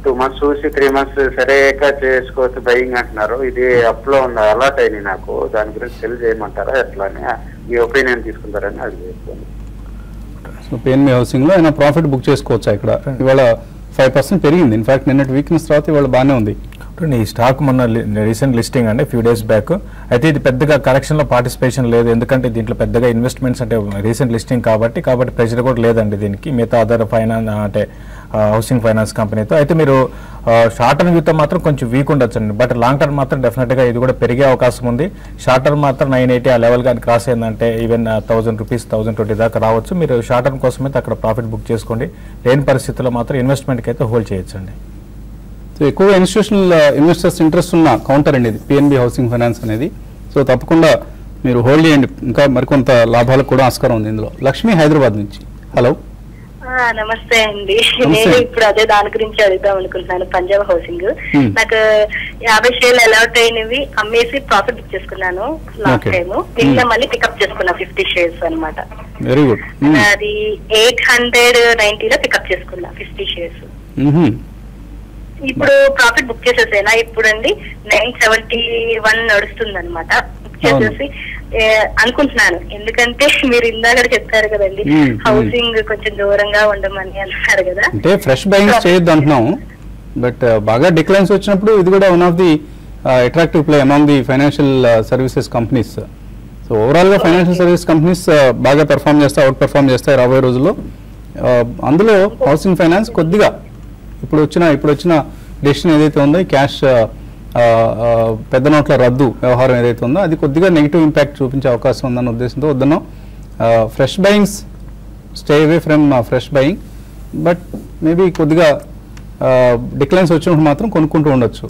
2 months చూసి 3 months సరేక చేసుకోవచ్చు బయింగ్ అంటున్నారు. ఇది అప్ లో ఉంది, అలర్ట్ అయింది నాకు. దాని గురించి సెల్ చేయమంటారా ఎట్లా అని మీ ఒపీనియన్ తీసుకుంటారని అది చేసుకోండి. సో పిఎన్బి హౌసింగ్ లో అయినా ప్రాఫిట్ బుక్ చేసుకోవచ్చా ఇక్కడ? ఇవాళ 5% పెరిగింది. ఇన్ఫాక్ట్ నిన్నటి వీక్నెస్ తర్వాత ఇవాళ బాగానే ఉంది. ఈ స్టాక్ మొన్న రీసెంట్ లిస్టింగ్ అండి, ఫ్యూ డేస్ బ్యాక్. అయితే ఇది పెద్దగా కరెక్షన్ లో పార్టిసిపేషన్ లేదు, ఎందుకంటే దీంట్లో పెద్దగా ఇన్వెస్ట్మెంట్స్ అంటే రీసెంట్ లిస్టింగ్ కాబట్టి ప్రెషర్ కూడా లేదండి దీనికి మిగతా అదర్ ఫైనాన్స్ అంటే హౌసింగ్ ఫైనాన్స్ కంపెనీతో. అయితే మీరు షార్ట్ టర్మ్ వ్యూతో మాత్రం కొంచెం వీక్ ఉండొచ్చు అండి, బట్ లాంగ్ టర్మ్ మాత్రం డెఫినెట్గా ఇది కూడా పెరిగే అవకాశం ఉంది. షార్ట్ టర్మ్ మాత్రం 980 ఆ లెవెల్ కానీ క్రాస్ అయిందంటే ఈవెన్ 1000 రూపీస్ 1020 దాకా రావచ్చు. మీరు షార్ట్ టర్మ్ కోసం అయితే అక్కడ ప్రాఫిట్ బుక్ చేసుకోండి. లేని పరిస్థితుల్లో మాత్రం ఇన్వెస్ట్మెంట్కి అయితే హోల్డ్ చేయొచ్చండి. సో ఎక్కువగా ఇన్స్టిట్యూషనల్ ఇన్వెస్టర్స్ ఇంట్రెస్ట్ ఉన్న కౌంటర్ అండి ఇది పిఎన్బి హౌసింగ్ ఫైనాన్స్ అనేది. సో తప్పకుండా మీరు హోల్డ్ చేయండి, ఇంకా మరికొంత లాభాలకు కూడా ఆస్కారం ఉంది ఇందులో. లక్ష్మి హైదరాబాద్ నుంచి. హలో నమస్తే అండి. నేను ఇప్పుడు అదే దాని గురించి అడుగుదాం అనుకుంటున్నాను. పంజాబ్ హౌసింగ్ నాకు 50 షేర్లు అలౌట్ అయినవి అమ్మేసి ప్రాఫిట్ బుక్ చేసుకున్నాను లాస్ట్ టైం. నిన్న మళ్ళీ పికప్ చేసుకున్నా 50 షేర్స్ అనమాట. Very good. అది 890 లో పికప్ చేసుకున్నా 50 షేర్స్. ఇప్పుడు ప్రాఫిట్ బుక్ చేసేసేనా? ఇప్పుడు అండి 971 నడుస్తుంది అనమాట. బుక్ చేసేసి అనుకుంటున్నాను, ఎందుకంటే మీరు ఇందాక చెప్పారు కదండి హౌసింగ్ కొంచెం దూరంగా ఉండమని అన్నారు కదా. అంటే ఫ్రెష్ బయింగ్ చేయొద్దు అంటున్నాం, బట్ బాగా డిక్లైన్స్ వచ్చినప్పుడు ఇది కూడా one of the attractive play among the financial services companies. So overall గా ఫైనాన్షియల్ సర్వీస్ కంపెనీస్ బాగా పెర్ఫామ్ చేస్తాయి, అవుట్ పెర్ఫామ్ చేస్తాయి రాబోయే రోజుల్లో. అందులో హౌసింగ్ ఫైనాన్స్ కొద్దిగా ఇప్పుడు వచ్చిన డెసిషన్ ఏదైతే ఉందో ఈ క్యాష్ పెద్ద నోట్ల రద్దు వ్యవహారం ఏదైతే ఉందో అది కొద్దిగా నెగిటివ్ ఇంపాక్ట్ చూపించే అవకాశం ఉందన్న ఉద్దేశంతో వద్దన్నాం. Fresh buyings stay away from fresh buying, but maybe కొద్దిగా డిక్లైన్స్ వచ్చినప్పుడు మాత్రం కొనుక్కుంటూ ఉండొచ్చు.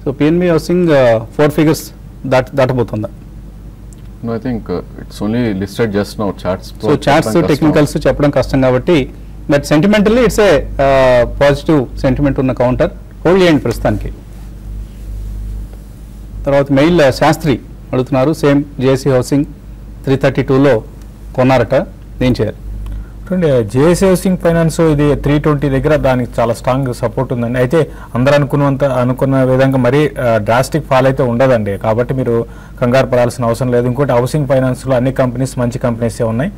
సో పిఎన్బి హౌసింగ్ 4 figures దాటబోతుందా? No, I think it's only listed just now. Charts. So charts, technicals చెప్పడం కష్టం కాబట్టి, but sentimentally it's a positive sentiment ఉన్న కౌంటర్. హోల్డ్ చేయండి ప్రస్తుతానికి. తర్వాత మెయిల్ శాస్త్రి అడుగుతున్నారు, సేమ్ జేఏసీ హౌసింగ్ 332లో కొన్నారట, ఏం చేయాలి? జేఏసీ హౌసింగ్ ఫైనాన్స్ ఇది 320 దగ్గర దానికి చాలా స్ట్రాంగ్ సపోర్ట్ ఉందండి. అయితే అందరూ అనుకున్న విధంగా మరీ డ్రాస్టిక్ ఫాల్ అయితే ఉండదండి, కాబట్టి మీరు కంగారు పడాల్సిన అవసరం లేదు. ఇంకోటి హౌసింగ్ ఫైనాన్స్లో అన్ని కంపెనీస్ మంచి కంపెనీసే ఉన్నాయి,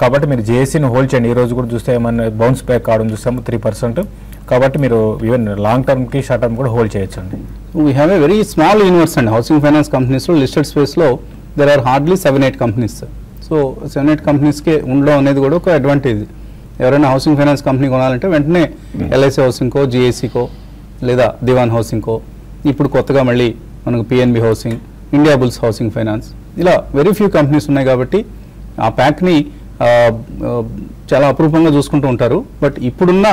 కాబట్టి మీరు జేఏసీని హోల్డ్ చేయండి. ఈ రోజు కూడా చూస్తే ఏమన్నా బౌన్స్ బ్యాక్ కావడం చూస్తాము 3%, కాబట్టి మీరు ఈవెన్ లాంగ్ టర్మ్కి షార్ట్ టర్మ్ కూడా హోల్డ్ చేయొచ్చండి. We have a very small universe అండి హౌసింగ్ ఫైనాన్స్ కంపెనీస్లో. లిస్టెడ్ స్పేస్లో there are hardly 7-8 companies. So 7-8 కంపెనీస్కి ఉండడం అనేది కూడా ఒక అడ్వాంటేజ్. ఎవరైనా హౌసింగ్ ఫైనాన్స్ కంపెనీ కొనాలంటే వెంటనే ఎల్ఐసి హౌసింగ్కో, జిఐసికో లేదా దివాన్ హౌసింగ్కో, ఇప్పుడు కొత్తగా మళ్ళీ మనకు PNB housing, India bulls housing finance, ఇలా వెరీ ఫ్యూ కంపెనీస్ ఉన్నాయి కాబట్టి ఆ ప్యాక్ని చాలా అపురూపంగా చూసుకుంటూ ఉంటారు. బట్ ఇప్పుడున్న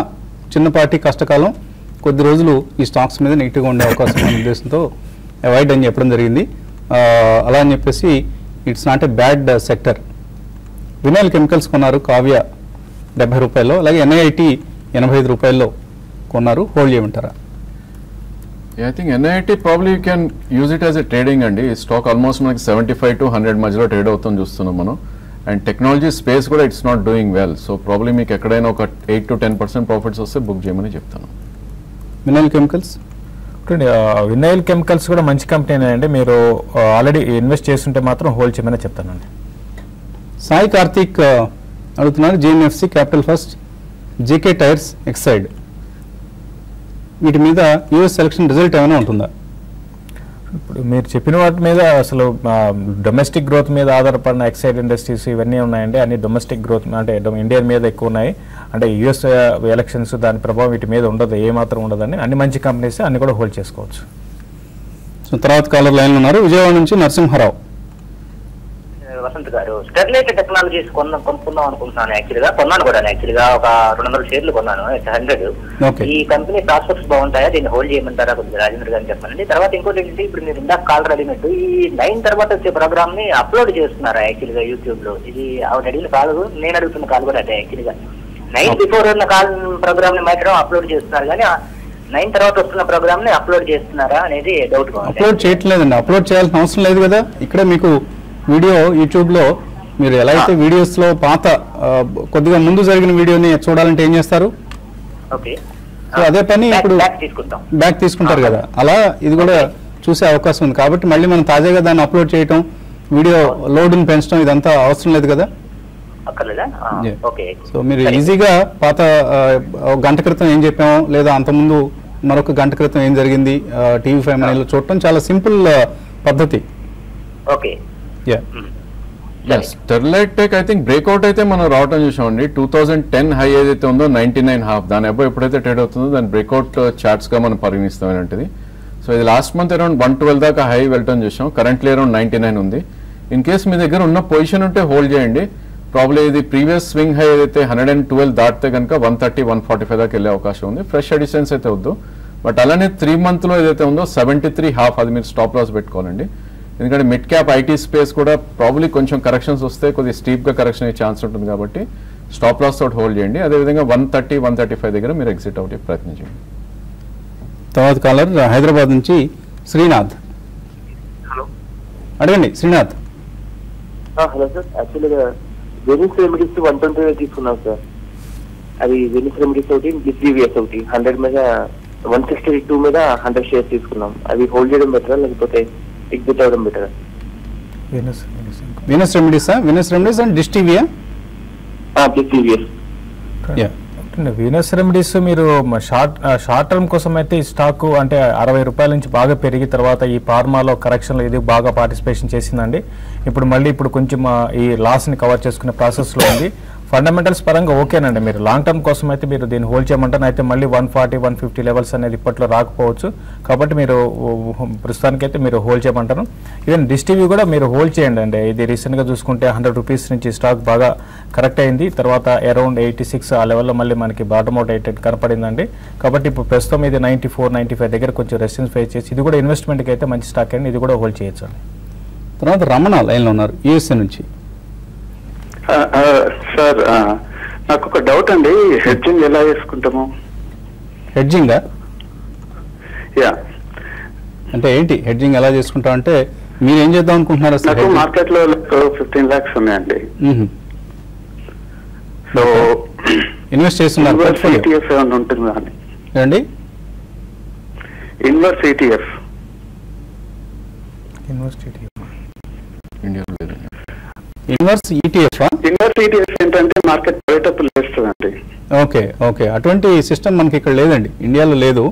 చిన్నపాటి కష్టకాలం కొద్ది రోజులు ఈ స్టాక్స్ మీద నెగిటివ్గా ఉండే అవకాశం ఉన్న ఉద్దేశంతో అవాయిడ్ అని చెప్పడం జరిగింది. అలా అని చెప్పేసి it's not a bad sector. Vinyl chemicals కొన్నారు కావ్య 70 రూపాయల్లో, అలాగే NIIT 85 రూపాయల్లో కొన్నారు, హోల్డ్ చేయమంటారా? I think NIIT probably you can use it as a trading అండి. ఈ స్టాక్ ఆల్మోస్ట్ మనకి 75 to 100 మధ్యలో ట్రేడ్ అవుతుంది చూస్తున్నాం మనం. అండ్ టెక్నాలజీ స్పేస్ కూడా it's not doing well. So probably మీకు ఎక్కడైనా ఒక 8 to 10% ప్రాఫిట్స్ వస్తే బుక్ చేయమని చెప్తాను. వినాయల్ కెమికల్స్ వినాయల్ కెమికల్స్ కూడా మంచి కంపెనీ అండి. మీరు ఆల్రెడీ ఇన్వెస్ట్ చేస్తుంటే మాత్రం హోల్డ్ చేయమని చెప్తానండి. సాయి కార్తిక్ అడుగుతున్నారు JNFC, capital first, JK tyres, Exide, వీటి మీద యూఎస్ సెలక్షన్ రిజల్ట్ ఏమైనా ఉంటుందా? ఇప్పుడు మీరు చెప్పిన వాటి మీద అసలు డొమెస్టిక్ గ్రోత్ మీద ఆధారపడిన ఎక్సైడ్ ఇండస్ట్రీస్ ఇవన్నీ ఉన్నాయండి. అన్ని డొమెస్టిక్ గ్రోత్ అంటే ఇండియా మీద ఎక్కువ ఉన్నాయి. అంటే యుఎస్ ఎలక్షన్స్ దాని ప్రభావం వీటి మీద ఉండదు, ఏమాత్రం ఉండదని. అన్ని మంచి కంపెనీస్, అన్ని కూడా హోల్డ్ చేసుకోవచ్చు. సో తర్వాత కాలర్ లైన్లో ఉన్నారు విజయవాడ నుంచి నరసింహారావు. వసంత్ గారు, స్టెర్లైట్ టెక్నాలజీస్ కొనుక్కుందాం అనుకుంటున్నాను. కొన్నాను కూడా ఒక 200 షేర్లు కొన్నాను, 100. ఈ కంపెనీ ప్రాస్పెక్ట్స్ బాగుంటాయా, దీన్ని హోల్డ్ చేయమంటారా కొద్దిగా రాజేంద్ర గారిని చెప్పండి. తర్వాత ఇంకోటి ఏంటంటే, ఇప్పుడు మీరు ఇందాక కాల్ అడిగినట్టు ఈ 9 తర్వాత వచ్చే ప్రోగ్రామ్ ని అప్లోడ్ చేస్తున్నారా యాక్చువల్గా యూట్యూబ్ లో? ఇది ఆవిడ అడిగిన కాల్, నేను అడుగుతున్న కాల్ కూడా అదే. యాక్చువల్గా 9 బిఫోర్ ఉన్న కాల్ ప్రోగ్రామ్ ని మాత్రం అప్లోడ్ చేస్తున్నారు, కానీ 9 తర్వాత వస్తున్న ప్రోగ్రామ్ ని అప్లోడ్ చేస్తున్నారా అనేది డౌట్. అప్లోడ్ చేయట్లేదండి, అప్లోడ్ చేయాల్సిన అవసరం లేదు కదా. ఇక్కడ మీకు వీడియో యూట్యూబ్లో మీరు ఎలా అయితే వీడియోస్లో పాత కొద్దిగా ముందు జరిగిన వీడియోని చూడాలంటే ఏం చేస్తారు? సో అదే పని ఇప్పుడు బ్యాక్ తీసుకుంటారు కదా, అలా ఇది కూడా చూసే అవకాశం ఉంది. కాబట్టి మళ్ళీ మనం తాజాగా దాన్ని అప్లోడ్ చేయటం, వీడియో లోడ్ని పెంచడం ఇదంతా అవసరం లేదు కదా. సో మీరు ఈజీగా పాత గంట క్రితం ఏం చెప్పామో లేదా అంతకుముందు మరొక గంట క్రితం ఏం జరిగింది TV5 మనీలో చూడటం చాలా సింపుల్ పద్ధతి. Sterlite tech I think breakout అయితే మనం రావటం చూసామండి. 2010 హై ఏదైతే ఉందో 99.5, దాని అబ్బో ఎప్పుడైతే ట్రేడ్ అవుతుందో దాని బ్రేక్అవుట్ చార్ట్స్ గా మనం పరిగణిస్తాం అలాంటిది. సో ఇది లాస్ట్ మంత్ అరౌండ్ 112 దాకా హై వెళ్ళటం చూసాం, కరెంట్లీ అరౌండ్ 99 ఉంది. ఇన్ కేస్ మీ దగ్గర ఉన్న పొజిషన్ ఉంటే హోల్డ్ చేయండి. ప్రాబ్లీ ఇది ప్రీవియస్ స్వింగ్ హై ఏదైతే 112 దాటితే కనుక 130, 145 దాకా వెళ్ళే అవకాశం ఉంది. ఫ్రెష్ అడిషన్స్ అయితే వద్దు. బట్ అలానే 3 month లో ఏదైతే ఉందో 73.5, అది మీరు స్టాప్ లాస్ పెట్టుకోవాలండి. ఎందుకంటే మిడ్ క్యాప్ ఐటీ స్పేస్ కూడా ప్రాబ్లీ కొంచెం కరెక్షన్స్ వస్తే కొద్దిగా స్టీప్గా కరెక్షన్ అయ్యే ఛాన్స్ ఉంటుంది కాబట్టి స్టాప్ లాస్ తోటి హోల్డ్ చేయండి. అదేవిధంగా 130, 135 దగ్గర మీరు ఎగ్జిట్ అవుట్ ప్రయత్నం చేయండి. తర్వాత కాలర్ హైదరాబాద్ నుంచి శ్రీనాథ్. హలో, అడగండి శ్రీనాథ్. హలో సార్, యాక్చువల్గా వెనిస్ రెమెడీస్ 120 తీసుకున్నాం సార్. అది వెనిస్ రెమెడీస్ ఒకటి, GVS ఒకటి 100 మీద 162 మీద 100 షేర్స్ తీసుకున్నాం. అవి హోల్డ్ చేయడం బెటరా లేకపోతే ఎగ్జిట్ అవ్వడం బెటరా? వీనస్ రెమెడీస్ అండ్ డిష్ టీవీయా? GVS. వీనస్ రెమెడీస్ మీరు షార్ట్ టర్మ్ కోసం అయితే ఈ స్టాక్ అంటే 60 రూపాయల నుంచి బాగా పెరిగి తర్వాత ఈ ఫార్మాలో కరెక్షన్లో ఇది బాగా పార్టిసిపేషన్ చేసిందండి. ఇప్పుడు కొంచెం ఈ లాస్ని కవర్ చేసుకునే ప్రాసెస్లో ఉంది. ఫండమెంటల్స్ పరంగా ఓకేనండి. మీరు లాంగ్ టర్మ్ కోసం అయితే మీరు దీన్ని హోల్డ్ చేయమంటారు. అయితే మళ్ళీ 140, 150 లెవెల్స్ అనేది ఇప్పట్లో రాకపోవచ్చు. కాబట్టి మీరు ప్రస్తుతానికైతే మీరు హోల్డ్ చేయమంటారు. ఈవెన్ డిష్ టీవీ కూడా మీరు హోల్డ్ చేయండి అండి. ఇది రీసెంట్గా చూసుకుంటే 100 రూపీస్ నుంచి స్టాక్ బాగా కరెక్ట్ అయింది. తర్వాత అరౌండ్ 86 ఆ లెవెల్లో మళ్ళీ మనకి బాటమ్ అవుట్ అయితే కనపడిందండి. కాబట్టి ఇప్పుడు ప్రస్తుతం ఇది 94, 95 దగ్గర కొంచెం రెసిస్టెన్స్ ఫేస్ చేసి ఇది కూడా ఇన్వెస్ట్మెంట్కి అయితే మంచి స్టాక్ అండి. ఇది కూడా హోల్డ్ చేయొచ్చు అండి. తర్వాత రమణ లైన్లో ఉన్నారు USA నుంచి. సార్, నాకు ఒక డౌట్ అండి, హెడ్జింగ్ ఎలా చేసుకుంటాము? హెడ్జింగ్ అంటే ఏంటి? హెడ్జింగ్ ఎలా చేసుకుంటాం అంటే మీరు ఏం చేద్దాం అనుకుంటున్నారు? నాకు మార్కెట్ లో 15 lakhs ఉన్నాయండి. సో ఇన్వెస్ట్ చేస్తున్నారు ETF ఏమైనా ఉంటుందా అని? ఏమండి? ఇన్వర్స్ ETF ఇన్వర్స్ ETF ఏంటంటే మార్కెట్ పోయేటప్పుడు లేస్తుందండి. ఓకే, అటువంటి సిస్టమ్ మనకి ఇక్కడ లేదండి, ఇండియాలో లేదు.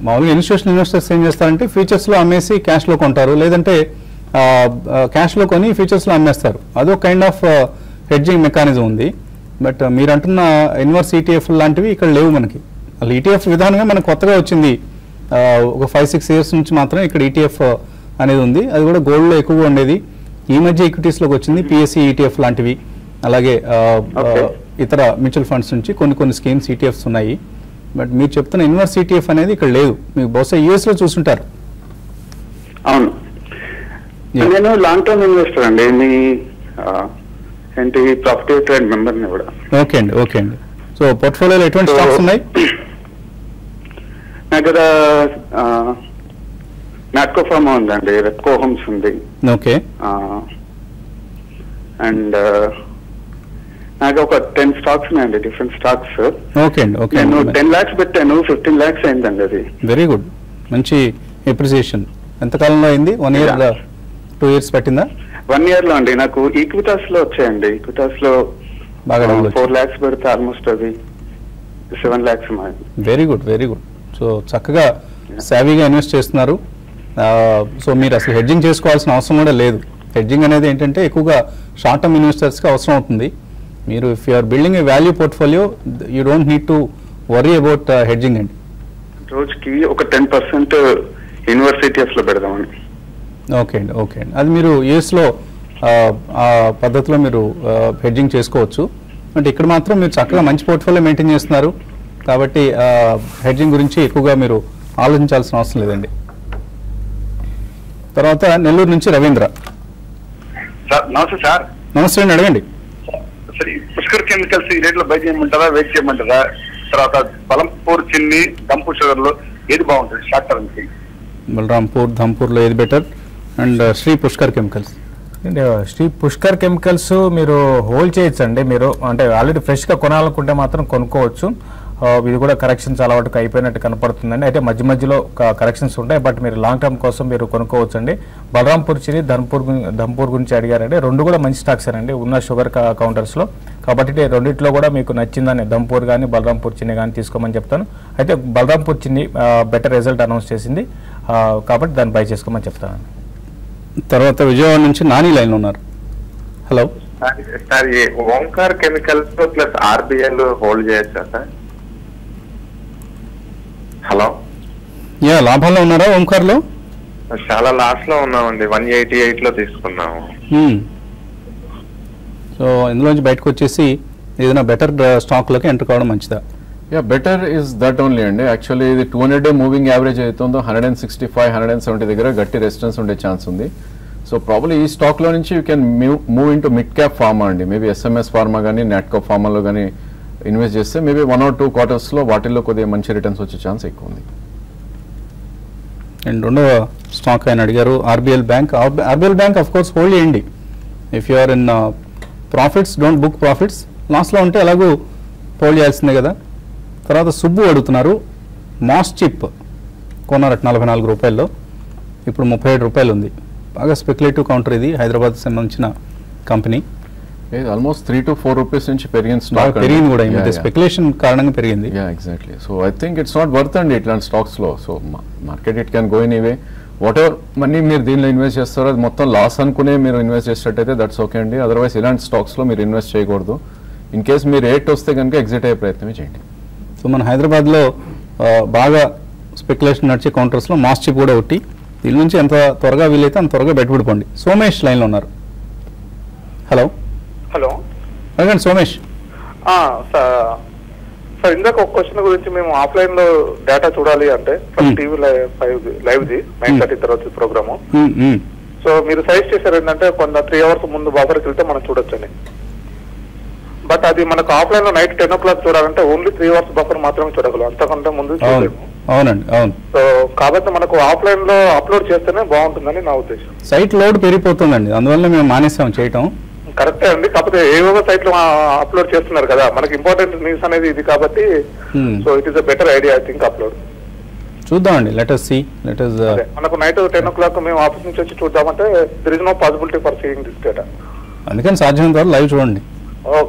మామూలుగా ఇన్స్టిట్యూషనల్ ఇన్వెస్టర్స్ ఏం చేస్తారంటే ఫ్యూచర్స్లో అమ్మేసి క్యాష్లో కొంటారు, లేదంటే క్యాష్లో కొని ఫ్యూచర్స్లో అమ్మేస్తారు. అదో కైండ్ ఆఫ్ హెడ్జింగ్ మెకానిజం ఉంది. బట్ మీరు అంటున్న ఇన్వర్స్ ఈటీఎఫ్ లాంటివి ఇక్కడ లేవు మనకి. అసలు ఈటీఎఫ్ విధానమే మనకు కొత్తగా వచ్చింది. ఒక 5-6 ఇయర్స్ నుంచి మాత్రం ఇక్కడ ఈటీఎఫ్ అనేది ఉంది. అది కూడా గోల్డ్లో ఎక్కువగా ఉండేది. ఈ మధ్య ఈక్విటీస్లోకి వచ్చింది పిఎస్సి ఈటీఎఫ్ లాంటివి. అలాగే ఇతర మ్యూచువల్ ఫండ్స్ నుంచి కొన్ని స్కీమ్స్ ఈటీఎఫ్స్ ఉన్నాయి. బట్ మీరు చెప్తున్న ఇన్వర్స్ ఈటీఎఫ్ అనేది ఇక్కడ లేదు. మీకు బహుశా యూఎస్లో చూసుంటారు. అవును, నేను లాంగ్ టర్మ్ ఇన్వెస్టర్ అండి. మీ ఏంటి ప్రాపర్టీ ట్రేడ్ మెంబర్ని కూడా. ఓకే అండి. సో పోర్ట్ఫోలియోలో ఎటువంటి స్టాక్స్ ఉన్నాయి? నా దగ్గర నాట్కో ఫార్మా ఉందండి, రెప్కో హోమ్స్ ఉంది. ఓకే. అండ్ నాకు ఒక 10 స్టాక్స్ ఉన్నాయండి, డిఫరెంట్ స్టాక్స్. ఓకే నేను 10 lakhs పెట్టాను, 15 lakhs అయిందండి అది. వెరీ గుడ్, మంచి ఎప్రిసియేషన్. ఎంత కాలంలో అయింది? 1 year 2 years పట్టిందా? 1 year లో అండి. నాకు ఈక్విటాస్ లో వచ్చాయండి. ఈక్విటాస్ లో బాగా 4 lakhs పెడితే ఆల్మోస్ట్ అది 7 lakhs. Very good. సో చక్కగా సేవీగా ఇన్వెస్ట్ చేస్తున్నారు. సో మీరు అసలు హెడ్జింగ్ చేసుకోవాల్సిన అవసరం కూడా లేదు. హెడ్జింగ్ అనేది ఏంటంటే ఎక్కువగా షార్ట్ టర్మ్ ఇన్వెస్టర్స్కి అవసరం అవుతుంది. మీరు if you are building a value portfolio you don't need to worry about hedging అండి. రోజుకి ఒక 10% యూనివర్సిటీస్ లో పెడదామని. ఓకే అండి. అది మీరు యూఎస్లో ఆ పద్ధతిలో మీరు హెడ్జింగ్ చేసుకోవచ్చు. అంటే ఇక్కడ మాత్రం మీరు చక్కగా మంచి పోర్ట్ఫోలియో మెయింటైన్ చేస్తున్నారు కాబట్టి హెడ్జింగ్ గురించి ఎక్కువగా మీరు ఆలోచించాల్సిన అవసరం లేదండి. తర్వాత నెల్లూరు నుంచి రవీంద్ర. నమస్తే సార్. నమస్తే అండి, అడగండి. సరే, పుష్కర్ కెమికల్స్ ఈ రేట్లో బై చేయమంటారా, వెయిట్ చేయమంటారా? తర్వాత బలంపూర్, చిన్ని, దంపూర్ షుగర్లో ఏది బాగుంటుంది షార్ట్ టర్మ్ కి? బలరాంపూర్, దంపూర్లో ఏది better? And Shree Pushkar Chemicals. Shree Pushkar Chemicals మీరు హోల్డ్ చేయొచ్చు అండి. మీరు అంటే ఆల్రెడీ ఫ్రెష్గా కొనాలనుకుంటే మాత్రం కొనుక్కోవచ్చు. ఇది కూడా కరెక్షన్స్ చాలా వరకు అయిపోయినట్టు కనపడుతుందండి. అయితే మధ్యలో కరెక్షన్స్ ఉంటాయి, బట్ మీరు లాంగ్ టర్మ్ కోసం మీరు కొనుక్కోవచ్చు అండి. బలరాంపూర్ చిని, దంపూర్ గురించి అడిగారండి. రెండు కూడా మంచి స్టాక్స్ అండి ఉన్న షుగర్ కౌంటర్స్లో. కాబట్టి రెండింటిలో కూడా మీకు నచ్చిందని దంపూర్ కానీ బలరాంపూర్ చిన్ని కానీ తీసుకోమని చెప్తాను. అయితే బలరాంపూర్ చిన్ని బెటర్ రిజల్ట్ అనౌన్స్ చేసింది కాబట్టి దాన్ని బై చేసుకోమని చెప్తాను. తర్వాత విజయవాడ నుంచి నాని లైన్లో ఉన్నారు. హలో సార్, ఈ Omkar chemicals plus RBL hold చేయొచ్చా సార్? హలో, లాభంలో ఉన్నారా ఓంకార్లో? చాలా లాస్ట్ లో ఉన్నామండి, 188 లో తీసుకున్నాము. సో ఇందులోంచి బయటకు వచ్చేసి ఏదైనా బెటర్ స్టాక్ లోకి ఎంటర్ కావడం మంచిదా? బెటర్ ఇస్ దట్ ఓన్లీ అండి. యాక్చువల్లీ ఇది 200-day మూవింగ్ యావరేజ్ అవుతుందో 165-170 దగ్గర గట్టి రెసిస్టెన్స్ ఉండే ఛాన్స్ ఉంది. సో ప్రాబ్లీ ఈ స్టాక్ లో నుంచి you can move in to mid cap pharma అండి. మేబీ ఎస్ఎంఎస్ ఫార్మా కానీ నాట్కో ఫార్మాలో కానీ ఇన్వెస్ట్ చేస్తే మేబీ 1 or 2 quarters లో వాటిల్లో కొద్దిగా మంచి రిటర్న్స్ వచ్చే ఛాన్స్ ఎక్కువ ఉంది. అండ్ రెండవ స్టాక్ ఆయన అడిగారు RBL bank. RBL bank of course hold చేయండి. If you are in profits don't book profits. లాస్ట్లో ఉంటే ఎలాగూ హోల్డ్ చేయాల్సిందే కదా. తర్వాత సుబ్బు అడుగుతున్నారు, మాస్ చిప్ కొన్నారట 44 రూపాయల్లో, ఇప్పుడు 37 రూపాయలు ఉంది. బాగా స్పెక్యులేటివ్ కౌంటర్ ఇది, హైదరాబాద్ సంబంధించిన కంపెనీ. ఆల్మోస్ట్ 3 to 4 రూపీస్ నుంచి పెరిగిన స్టాక్ పెరిగింది కూడా, ఈ మధ్య స్పెక్యులేషన్ కారణంగా పెరిగింది. Exactly. So I think it's not worth అండి ఇట్లాంటి స్టాక్స్ లో. So market it can go in ఇవే. వాట్ ఎవర్ మనీ మీరు దీనిలో ఇన్వెస్ట్ చేస్తారో అది మొత్తం లాస్ అనుకునే మీరు ఇన్వెస్ట్ చేసేటట్టయితే దట్స్ ఓకే అండి. అదర్వైజ్ ఇలాంటి స్టాక్స్ లో మీరు ఇన్వెస్ట్ చేయకూడదు. ఇన్ కేస్ మీరు రేట్ వస్తే కనుక ఎగ్జిట్ అయ్యే ప్రయత్నమే చేయండి. సో మన హైదరాబాద్లో బాగా స్పెక్యులేషన్ నడిచే కౌంటర్స్లో మాస్ చిప్ కూడా ఒకటి. దీని నుంచి ఎంత త్వరగా వీలైతే అంత త్వరగా పెట్టుబడిపోండి. సోమేష్ లైన్లో ఉన్నారు. హలో అడగండి సోమేష్. సార్, ఇందాక ఒక క్వశ్చన్ గురించి మేము ఆఫ్లైన్ లో డేటా చూడాలి అంటే టీవీ లైవ్ ది 9:30 తర్వాత ప్రోగ్రాము. సో మీరు సజెస్ట్ చేశారు ఏంటంటే కొంత 3 hours ముందు బఫర్కి వెళ్తే మనం చూడొచ్చని. బట్ అది మనకు ఆఫ్లైన్ లో నైట్ 10 o'clock చూడాలంటే ఓన్లీ 3 hours బఫర్ మాత్రమే చూడగలం, అంతకంటే ముందు చూడలేము. అవునండి, అవును. సో కాబట్టి మనకు ఆఫ్లైన్ లో అప్లోడ్ చేస్తేనే బాగుంటుందని నా ఉద్దేశం. సైట్ లోడ్ పెరిగిపోతుందండి, అందువల్ల మేము మానేసాం చేయటం. కరెక్టే అండి, కాకపోతే ఏవో సైట్ లో అప్లోడ్ చేస్తున్నారు కదా, మనకి ఇంపార్టెంట్ న్యూస్ అనేది ఇది కాబట్టి so it is a better idea I think upload. చూద్దామండి, లెట్ us see. మనకు నైట్ 10 o'clock మేము ఆఫీస్ నుంచి వచ్చి చూద్దామంటే there is no possibility for seeing this data. అందుకని సాధ్యమైనంత వరకు లైవ్ చూడండి.